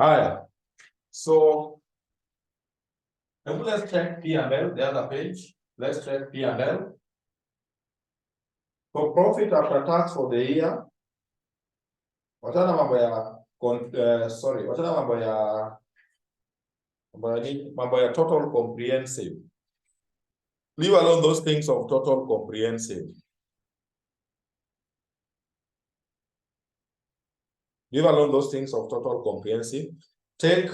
Speaker 1: Alright, so let's check P&L, the other page. Let's check P&L. So profit after tax for the year. Whatana mambo ya total comprehensive. Leave alone those things of total comprehensive. Leave alone those things of total comprehensive. Take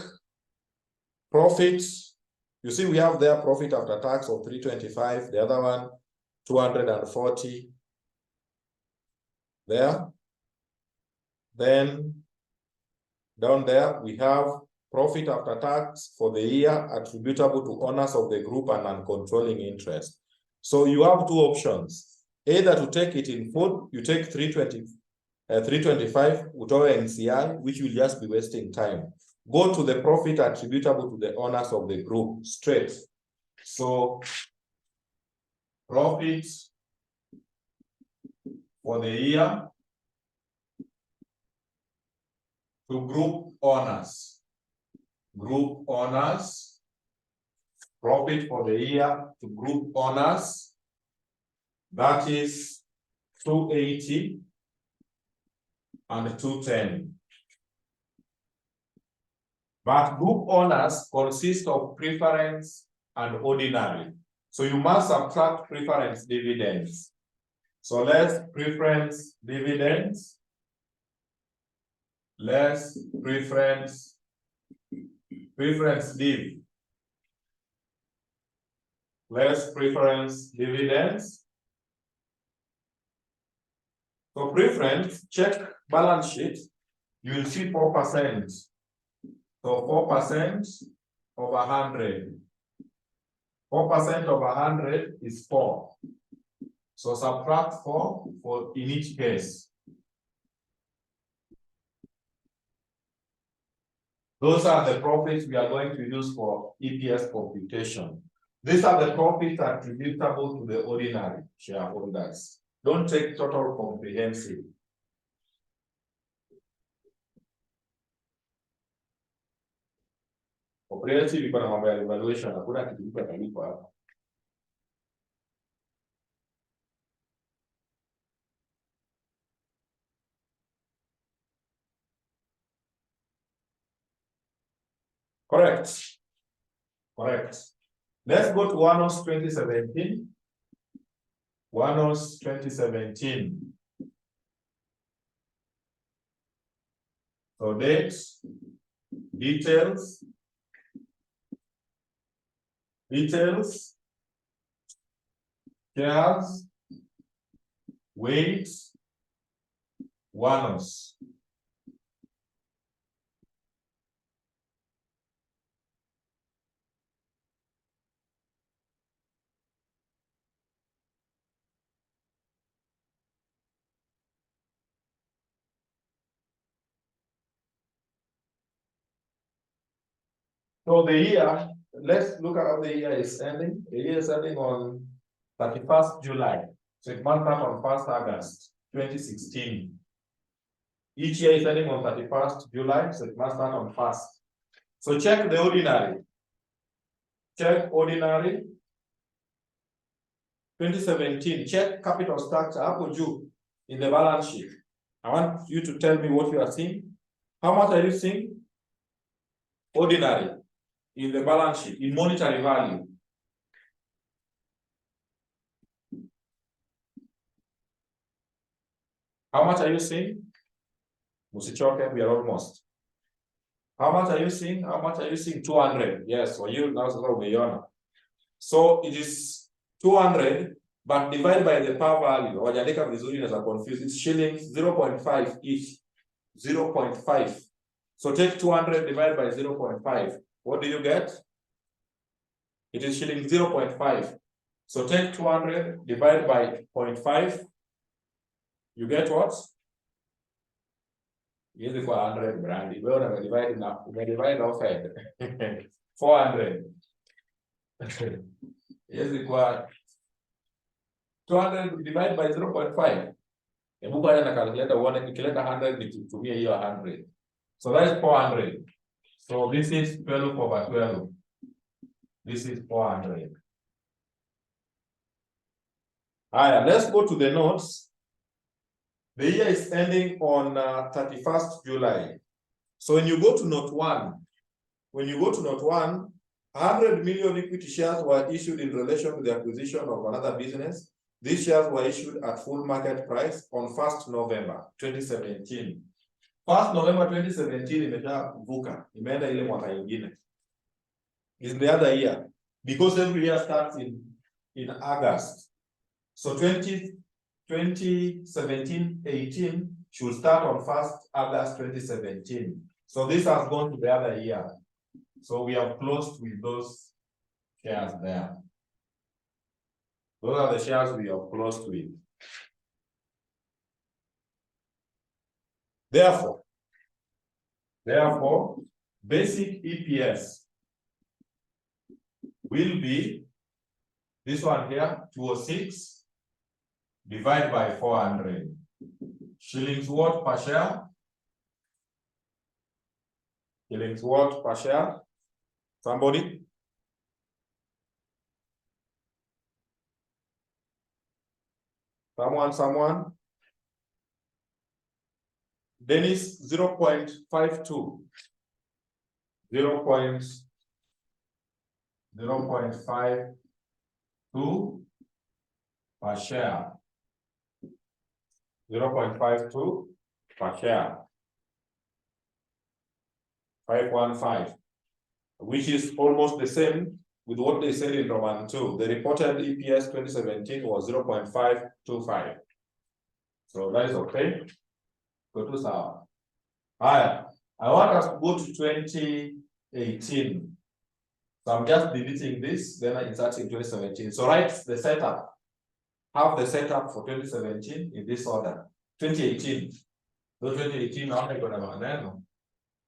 Speaker 1: profits. You see, we have there profit after tax of 325, the other one 240 there. Then Down there, we have profit after tax for the year attributable to owners of the group and non-controlling interest. So you have two options. Either to take it in full, you take 325 utoe NCI, which will just be wasting time. Go to the profit attributable to the owners of the group straight. So profit for the year to group owners. Group owners. Profit for the year to group owners. That is 280 and 210. But group owners consist of preference and ordinary. So you must subtract preference dividends. So less preference dividends, less preference div, less preference dividends. So preference, check balance sheet, you will see 4%. So 4% of 100. 4% of 100 is 4. So subtract 4 for in each case. Those are the profits we are going to use for EPS computation. These are the profits attributable to the ordinary shareholders. Don't take total comprehensive. Comprehensive iko na mambo ya evaluation, hakuna kitu kiko kinalipa hapa. Correct. Correct. Let's go to WANOS 2017. WANOS 2017. So dates, details, shares, weights, WANOS. So the year, let's look at how the year is ending. The year is ending on 31st July. So it must start on 1st August 2016. Each year is ending on 31st July, so it must start on 1st. So check the ordinary. Check ordinary. 2017, check capital structure hapo juu in the balance sheet. I want you to tell me what you are seeing. How much are you seeing? Ordinary in the balance sheet, in monetary value. How much are you seeing? Musichoke, we are almost. How much are you seeing? How much are you seeing? 200. Yes, for you now. So it is 200, but divided by the par value. Wajaleka vizuri na confused. It's shillings 0.5 each. 0.5. So take 200 divided by 0.5. What do you get? It is shilling 0.5. So take 200 divided by 0.5. You get what? Yes, for 100 brand. You will divide now. You may divide offhand. 400. Yes, equal 200 divided by 0.5. Hebu kwa na calculator uone nikileta 100 nikitumia hiyo 100. So that is 400. So this is 12 over 12. This is 400. Alright, let's go to the notes. The year is ending on 31st July. So when you go to note 1, 100 million equity shares were issued in relation to the acquisition of another business. These shares were issued at full market price on 1st November 2017. 1st November 2017 imeshavuka, imeenda ile mwaka ingine. Is the other year, because every year starts in August. So 2017-18 should start on 1st August 2017. So this has gone to the other year. So we have closed with those shares there. Those are the shares we have closed with. Therefore, basic EPS will be this one here, 206 divided by 400. Shillings what per share? Shillings what per share? Somebody? Someone? Dennis, 0.52. 0.52 per share. 0.52 per share. 515, which is almost the same with what they said in Roman 2. The reported EPS 2017 was 0.525. So that is okay. Go to Sawa. I want us to go to 2018. So I'm just deleting this, then I insert in 2017. So write the setup. Have the setup for 2017 in this order. 2018. So 2018, I'm not going to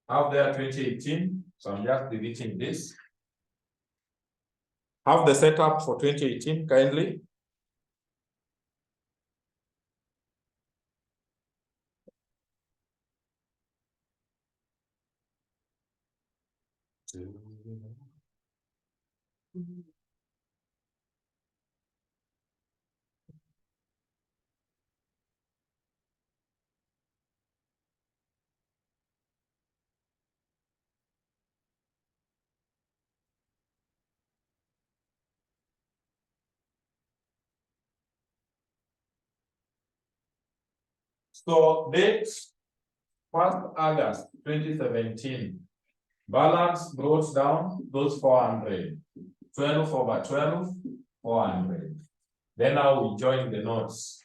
Speaker 1: have there 2018. So I'm just deleting this. Have the setup for 2018 kindly. So date 1st August 2017. Balance brought down those 400. 12 over 12, 400. Then now we join the notes.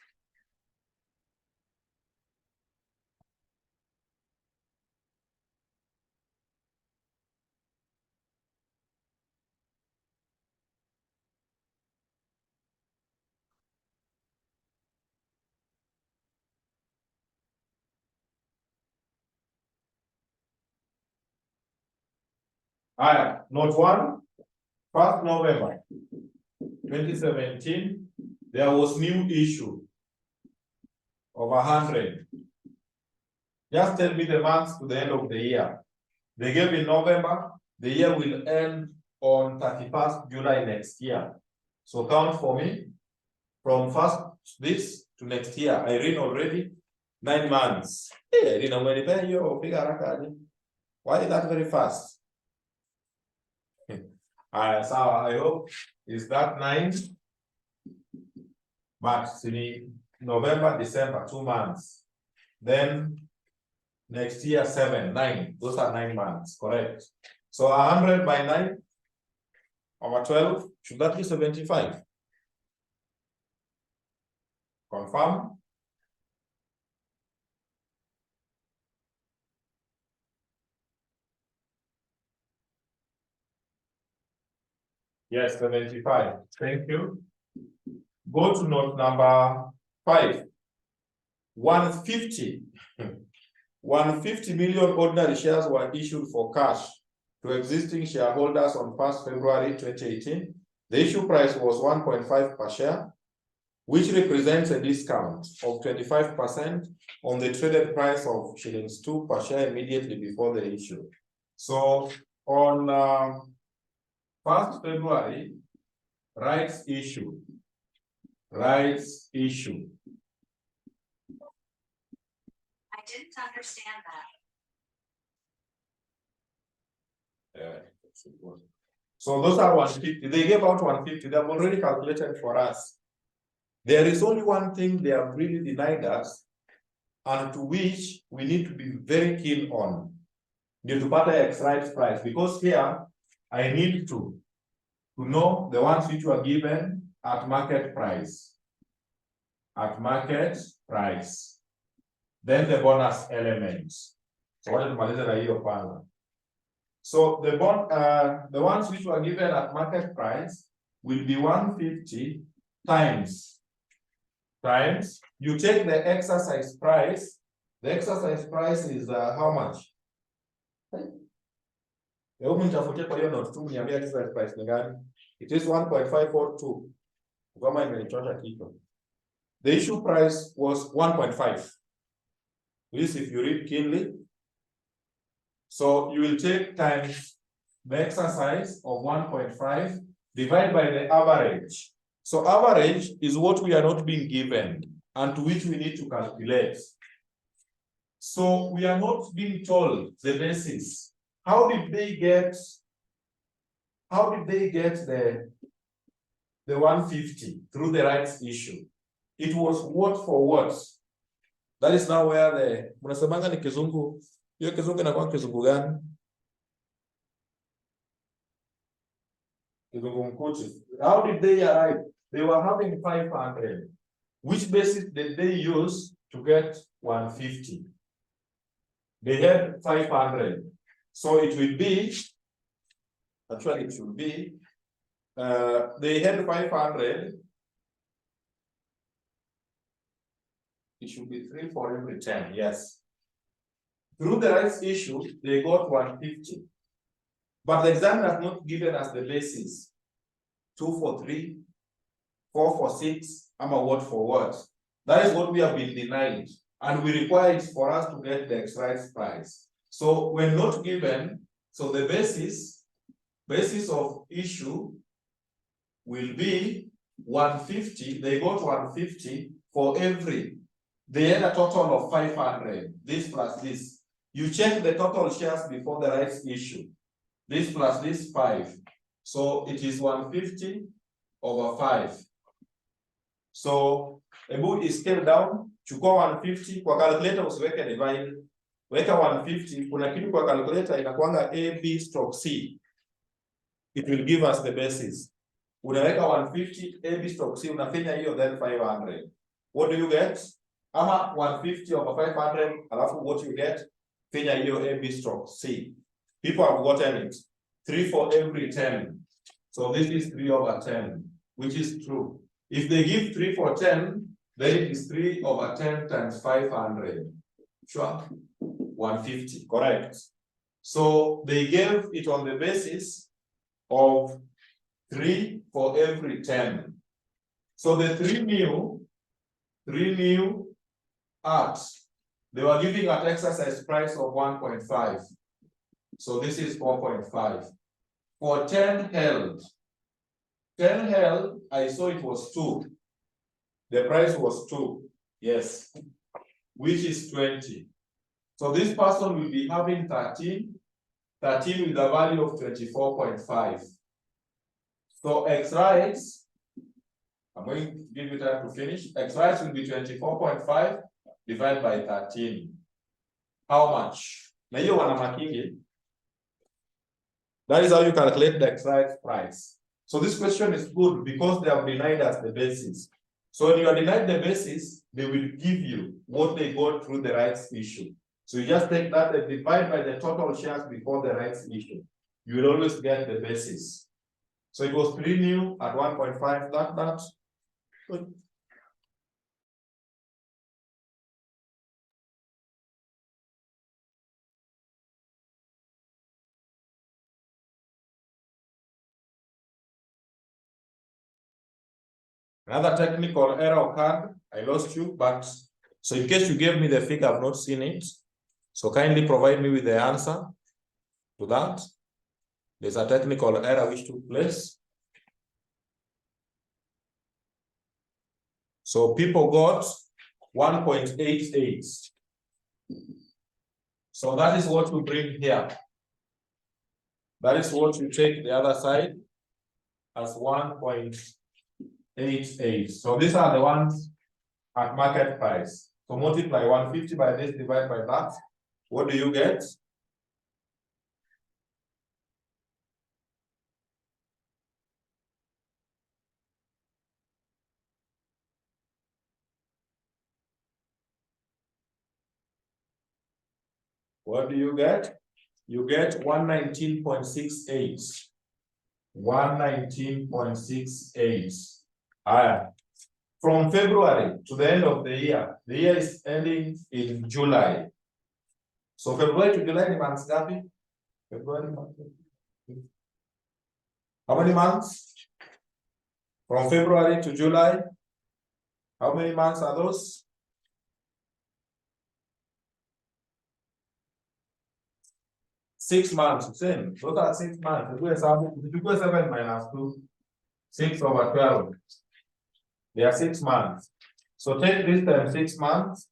Speaker 1: Note 1, 1st November 2017, there was new issue of 100. Just tell me the months to the end of the year. They gave in November, the year will end on 31st July next year. So count for me from first this to next year. I read already 9 months. Hey, I didn't know you figure. Why is that very fast? So I hope is that 9. March, November, December, 2 months. Then next year, 7, 9. Those are 9 months, correct? So 100 by 9 over 12, should that be 75? Confirm? Yes, 75. Thank you. Go to note number 5. 150. 150 million ordinary shares were issued for cash to existing shareholders on 1st February 2018. The issue price was 1.5 per share, which represents a discount of 25% on the traded price of shillings 2 per share immediately before the issue. So on 1st February, rights issue. I didn't understand that. So those are 150. They gave out 150. They have already calculated for us. There is only one thing they have really denied us, and to which we need to be very keen on. The Tupata X rights price, because here I need to know the ones which were given at market price. At market price. Then the bonus elements. So wacha tumalize na hiyo kwanza. So the bond, the ones which were given at market price will be 150 times. You take the exercise price. The exercise price is how much? Exercise price it is 1.542. The issue price was 1.5. This if you read keenly. So you will take times the exercise of 1.5 divided by the average. So average is what we are not being given and to which we need to calculate. So we are not being told the basis. How did they get the 150 through the rights issue? It was word for word. That is now where the munasemanga ni kizungu. Hiyo kizungu inakuwa kizungu gani? Kizungu mkuchi. How did they arrive? They were having 500. Which basis did they use to get 150? They had 500. So it will be, actually it should be, they had 500. It should be 3 for every 10, yes. Through the rights issue, they got 150. But the examiner has not given us the basis. 2 for 3, 4 for 6, I'm a word for word. That is what we have been denied. And we require it for us to get the exercise price. So when not given, so the basis of issue will be 150. They got 150 for every. They had a total of 500. This plus this. You check the total shares before the rights issue. This plus this 5. So it is 150 over 5. So a book is scaled down. Chukua 150 kwa calculator, usiweke divide. Weka 150. Kuna kitu kwa calculator inakuanga A, B, stroke C. It will give us the basis. Unaweka 150 A, B, stroke C, unafinya hiyo, then 500. What do you get? Ama 150 over 500, alafu what you get? Finya hiyo A, B, stroke C. People have gotten it. 3 for every 10. So this is 3 over 10, which is true. If they give 3 for 10, then it is 3 over 10 times 500. Sure? 150, correct. So they gave it on the basis of 3 for every 10. So the 3 new arts, they were giving an exercise price of 1.5. So this is 4.5. For 10 held, I saw it was 2. The price was 2, yes, which is 20. So this person will be having 13 with a value of 24.5. So X rights, I'm going to give you time to finish. X rights will be 24.5 divided by 13. How much? Na hiyo wana makingi. That is how you calculate the X rights price. So this question is good because they have denied us the basis. So when you are denied the basis, they will give you what they got through the rights issue. So you just take that and divide by the total shares before the rights issue. You will always get the basis. So it was 3 new at 1.5. That. Good. Another technical error occurred. I lost you, but so in case you gave me the figure, I've not seen it. So kindly provide me with the answer to that. There's a technical error which took place. So people got 1.88. So that is what we bring here. That is what you take the other side as 1.88. So these are the ones at market price. So multiply 150 by this, divide by that. What do you get? What do you get? You get 119.68. 119.68. From February to the end of the year is ending in July. So February to July ni months gapi? February month. How many months? From February to July, how many months are those? 6 months. Same. Those are 6 months. If you go 7 minus 2, 6 over 12. They are 6 months. So take this time 6 months.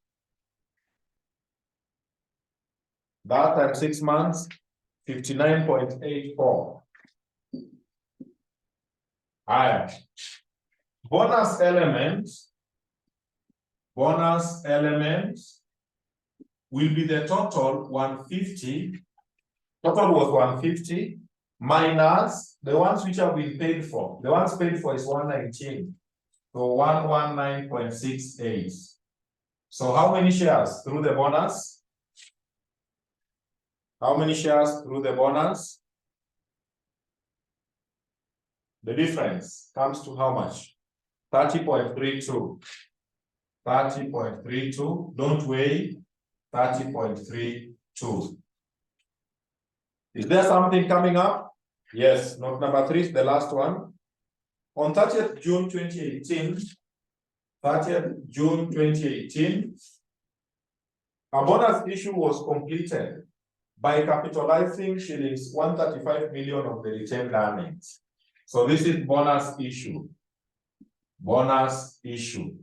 Speaker 1: That time 6 months, 59.84. Alright. Bonus element will be the total 150. Total was 150 minus the ones which have been paid for. The ones paid for is 119. So 119.68. So how many shares through the bonus? How many shares through the bonus? The difference comes to how much? 30.32. 30.32. Don't weigh. 30.32. Is there something coming up? Yes. Note number 3 is the last one. On 30th June 2018, a bonus issue was completed by capitalizing shillings 135 million of the retained earnings. So this is bonus issue. Bonus issue.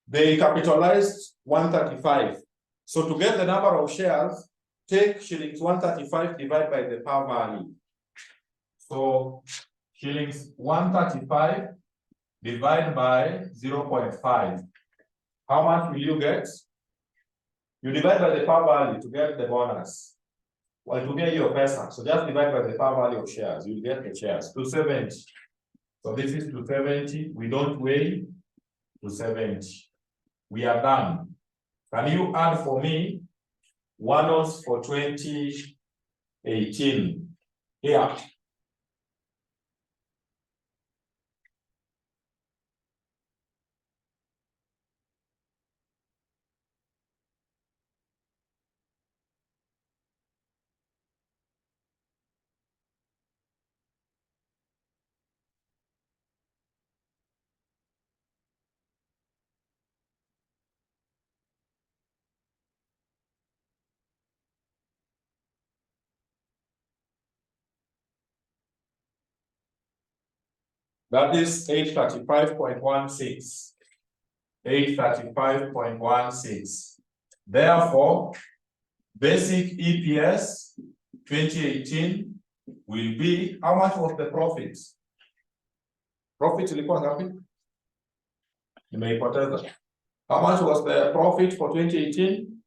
Speaker 1: They capitalized 135. So to get the number of shares, take shillings 135 divided by the par value. So shillings 135 divided by 0.5. How much will you get? You divide by the par value to get the bonus. Well, to get your pesa. So just divide by the par value of shares. You get the shares. 270. So this is 270. We don't weigh. 270. We are done. Can you add for me one-offs for 2018? Here. That is 835.16. 835.16. Therefore, basic EPS 2018 will be, how much was the profit? Profit ilikuwa ngapi? Nimeipoteza. How much was the profit for 2018?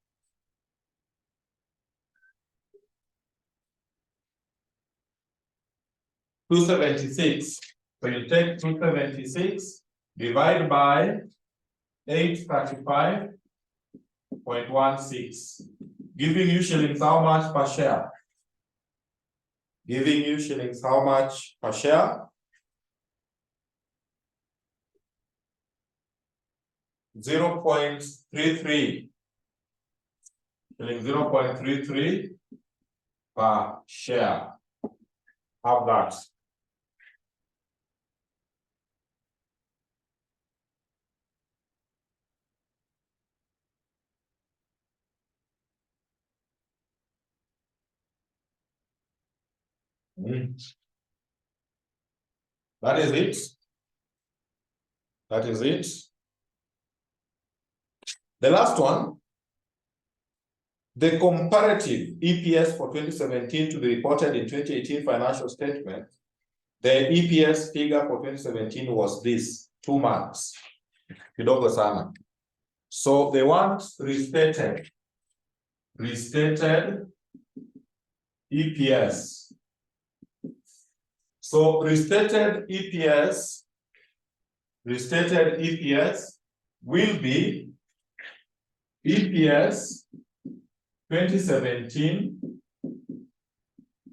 Speaker 1: $276. So you take 276 divided by 835.16, giving you shillings how much per share? Giving you shillings how much per share? 0.33. Shilling 0.33 per share. Have that. That is it. That is it. The last one, the comparative EPS for 2017 to be reported in 2018 financial statement. The EPS figure for 2017 was this, 2 marks. Kidogo sana. So they want restated EPS. So restated EPS will be EPS 2017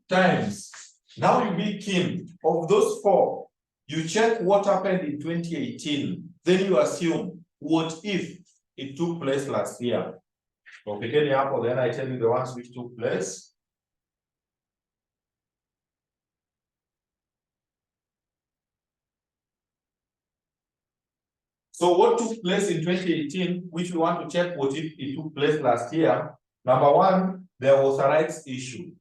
Speaker 1: times. Now you be keen of those four. You check what happened in 2018. Then you assume what if it took place last year. Okay, then I tell you the ones which took place. So what took place in 2018, which we want to check what if it took place last year? Number one, there was a rights issue.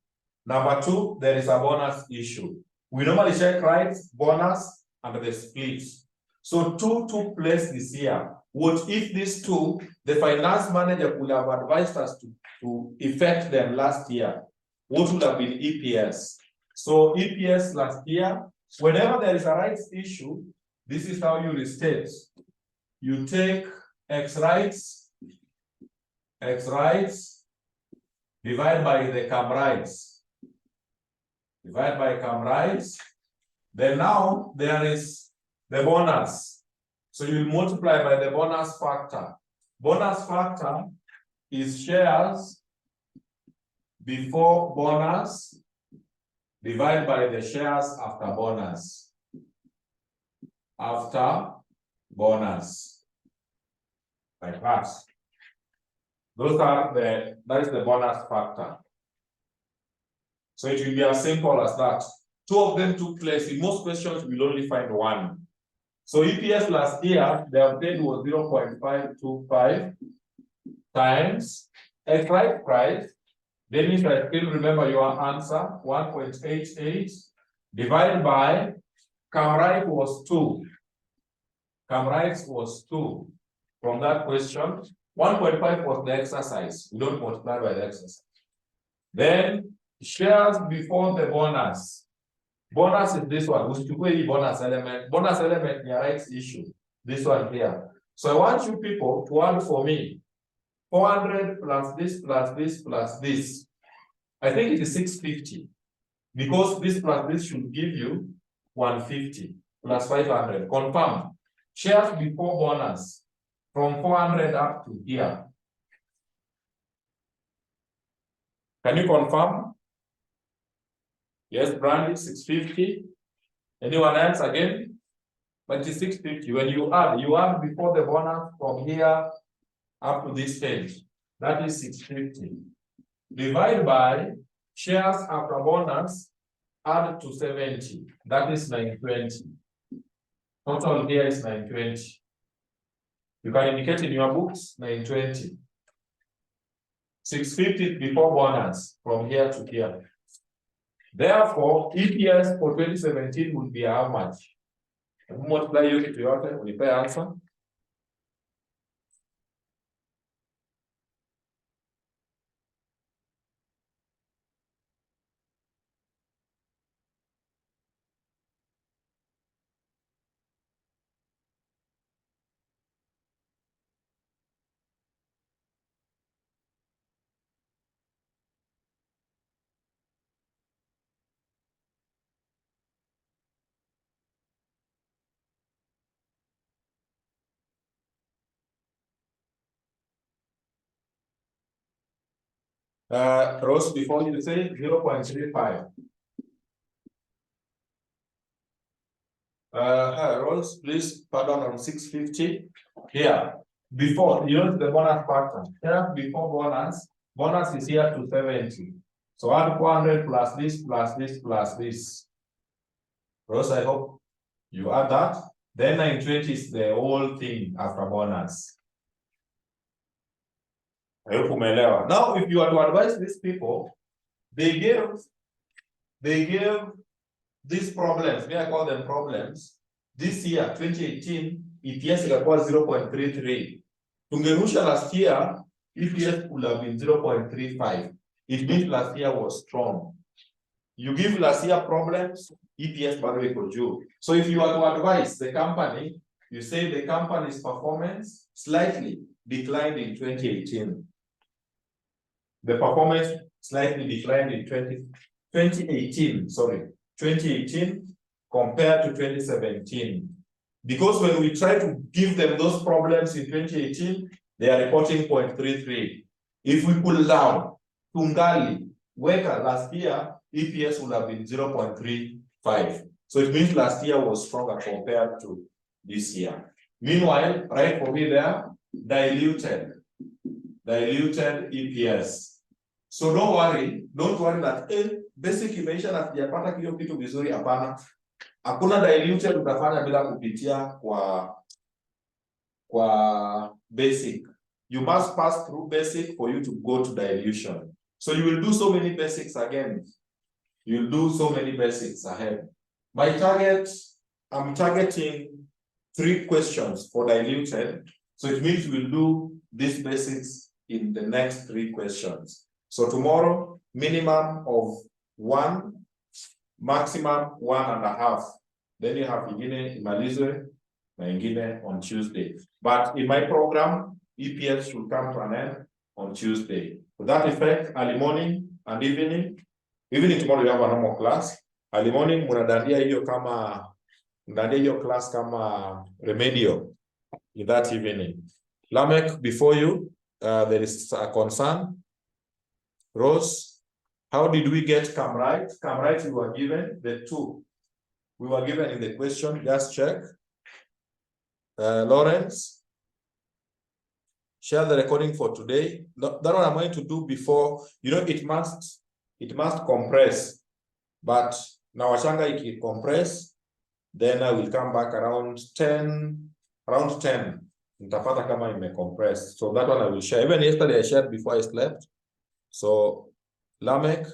Speaker 1: Number two, there is a bonus issue. We normally check rights, bonus, and the splits. So two took place this year. What if these two, the finance manager could have advised us to effect them last year? What would have been EPS? So EPS last year, whenever there is a rights issue, this is how you restate. You take X rights, divide by the CAM rights. Divide by CAM rights. Then now there is the bonus. So you multiply by the bonus factor. Bonus factor is shares before bonus divided by the shares after bonus. After bonus. Like that. Those are that is the bonus factor. So it will be as simple as that. Two of them took place. In most questions, we'll only find one. So EPS last year, the obtained was 0.525 times X right price. Then if I still remember your answer, 1.88 divided by CAM right was 2. CAM rights was 2 from that question. 1.5 was the exercise. We don't multiply by the exercise. Then shares before the bonus. Bonus is this one. We should bonus element. Bonus element in your rights issue. This one here. So I want you people to add for me 400 plus this plus this plus this. I think it is 650 because this plus this should give you 150 plus 500. Confirm. Shares before bonus from 400 up to here. Can you confirm? Yes, Brandy, 650. Anyone else again? But it's 650. When you add before the bonus from here up to this stage. That is 650. Divide by shares after bonus, add to 70. That is 920. Total here is 920. You can indicate in your books 920. 650 before bonus from here to here. Therefore, EPS for 2017 will be how much? Multiply yote to yote, unipe answer. Rose, before you say 0.35. Rose, please pardon on 650. Here, before, you know the bonus factor. Here, before bonus is here to 70. So add 400 plus this, plus this, plus this. Rose, I hope you add that. Then 920 is the whole thing after bonus. I hope umeelewa. Now, if you are to advise these people, they give these problems, may I call them problems. This year, 2018, EPS was 0.33. Tungerusha last year, EPS would have been 0.35. It means last year was strong. You give last year problems, EPS by the way could you. So if you are to advise the company, you say the company's performance slightly declined in 2018. The performance slightly declined in 2018 compared to 2017. Because when we try to give them those problems in 2018, they are reporting 0.33. If we pull down, tungali weka last year EPS would have been 0.35. So it means last year was stronger compared to this year. Meanwhile, right for me there, diluted EPS. So don't worry that basic imeisha na sijapata hiyo kitu vizuri, hapana. Hakuna diluted utafanya bila kupitia kwa basic. You must pass through basic for you to go to dilution. So you will do so many basics again. You'll do so many basics ahead. My target, I'm targeting 3 questions for diluted. So it means we'll do these basics in the next 3 questions. So tomorrow, minimum of 1, maximum 1.5. Then you have ingine imalizwe na ingine on Tuesday. But in my program, EPS should come to an end on Tuesday. With that effect, early morning and evening tomorrow you have a normal class. Early morning mnadandia hiyo class kama remedial in that evening. Lamek, before you, there is a concern. Rose, how did we get come right? Come right, we were given the 2. We were given in the question, just check. Lawrence, share the recording for today. That one I'm going to do before, it must compress, but now Ashanga it compress, then I will come back around 10. Nitapata kama ime compress. So that one I will share. Even yesterday I shared before I slept. So Lamek,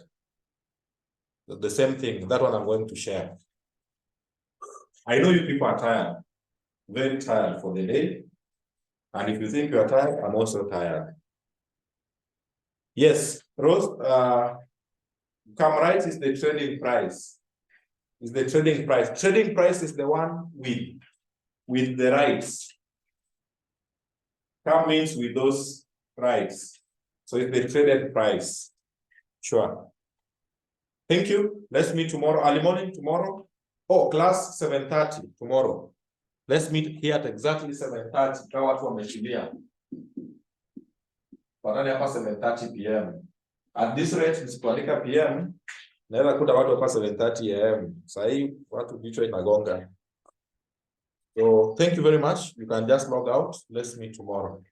Speaker 1: the same thing. That one I'm going to share. I know you people are tired, very tired for the day. And if you think you are tired, I'm also tired. Yes, Rose, come right is the trading price. Trading price is the one with the rights. Come means with those rights. So it's the traded price. Sure. Thank you. Let's meet tomorrow, early morning tomorrow. Oh, class 7:30 tomorrow. Let's meet here at exactly 7:30. Kwa watu wameshilia. Wanani hapa 7:30 PM. At this rate, nisikuandika PM, naweza kuta watu hapa 7:30 AM. Sasa hii watu vichwa inagonga. So thank you very much. You can just log out. Let's meet tomorrow.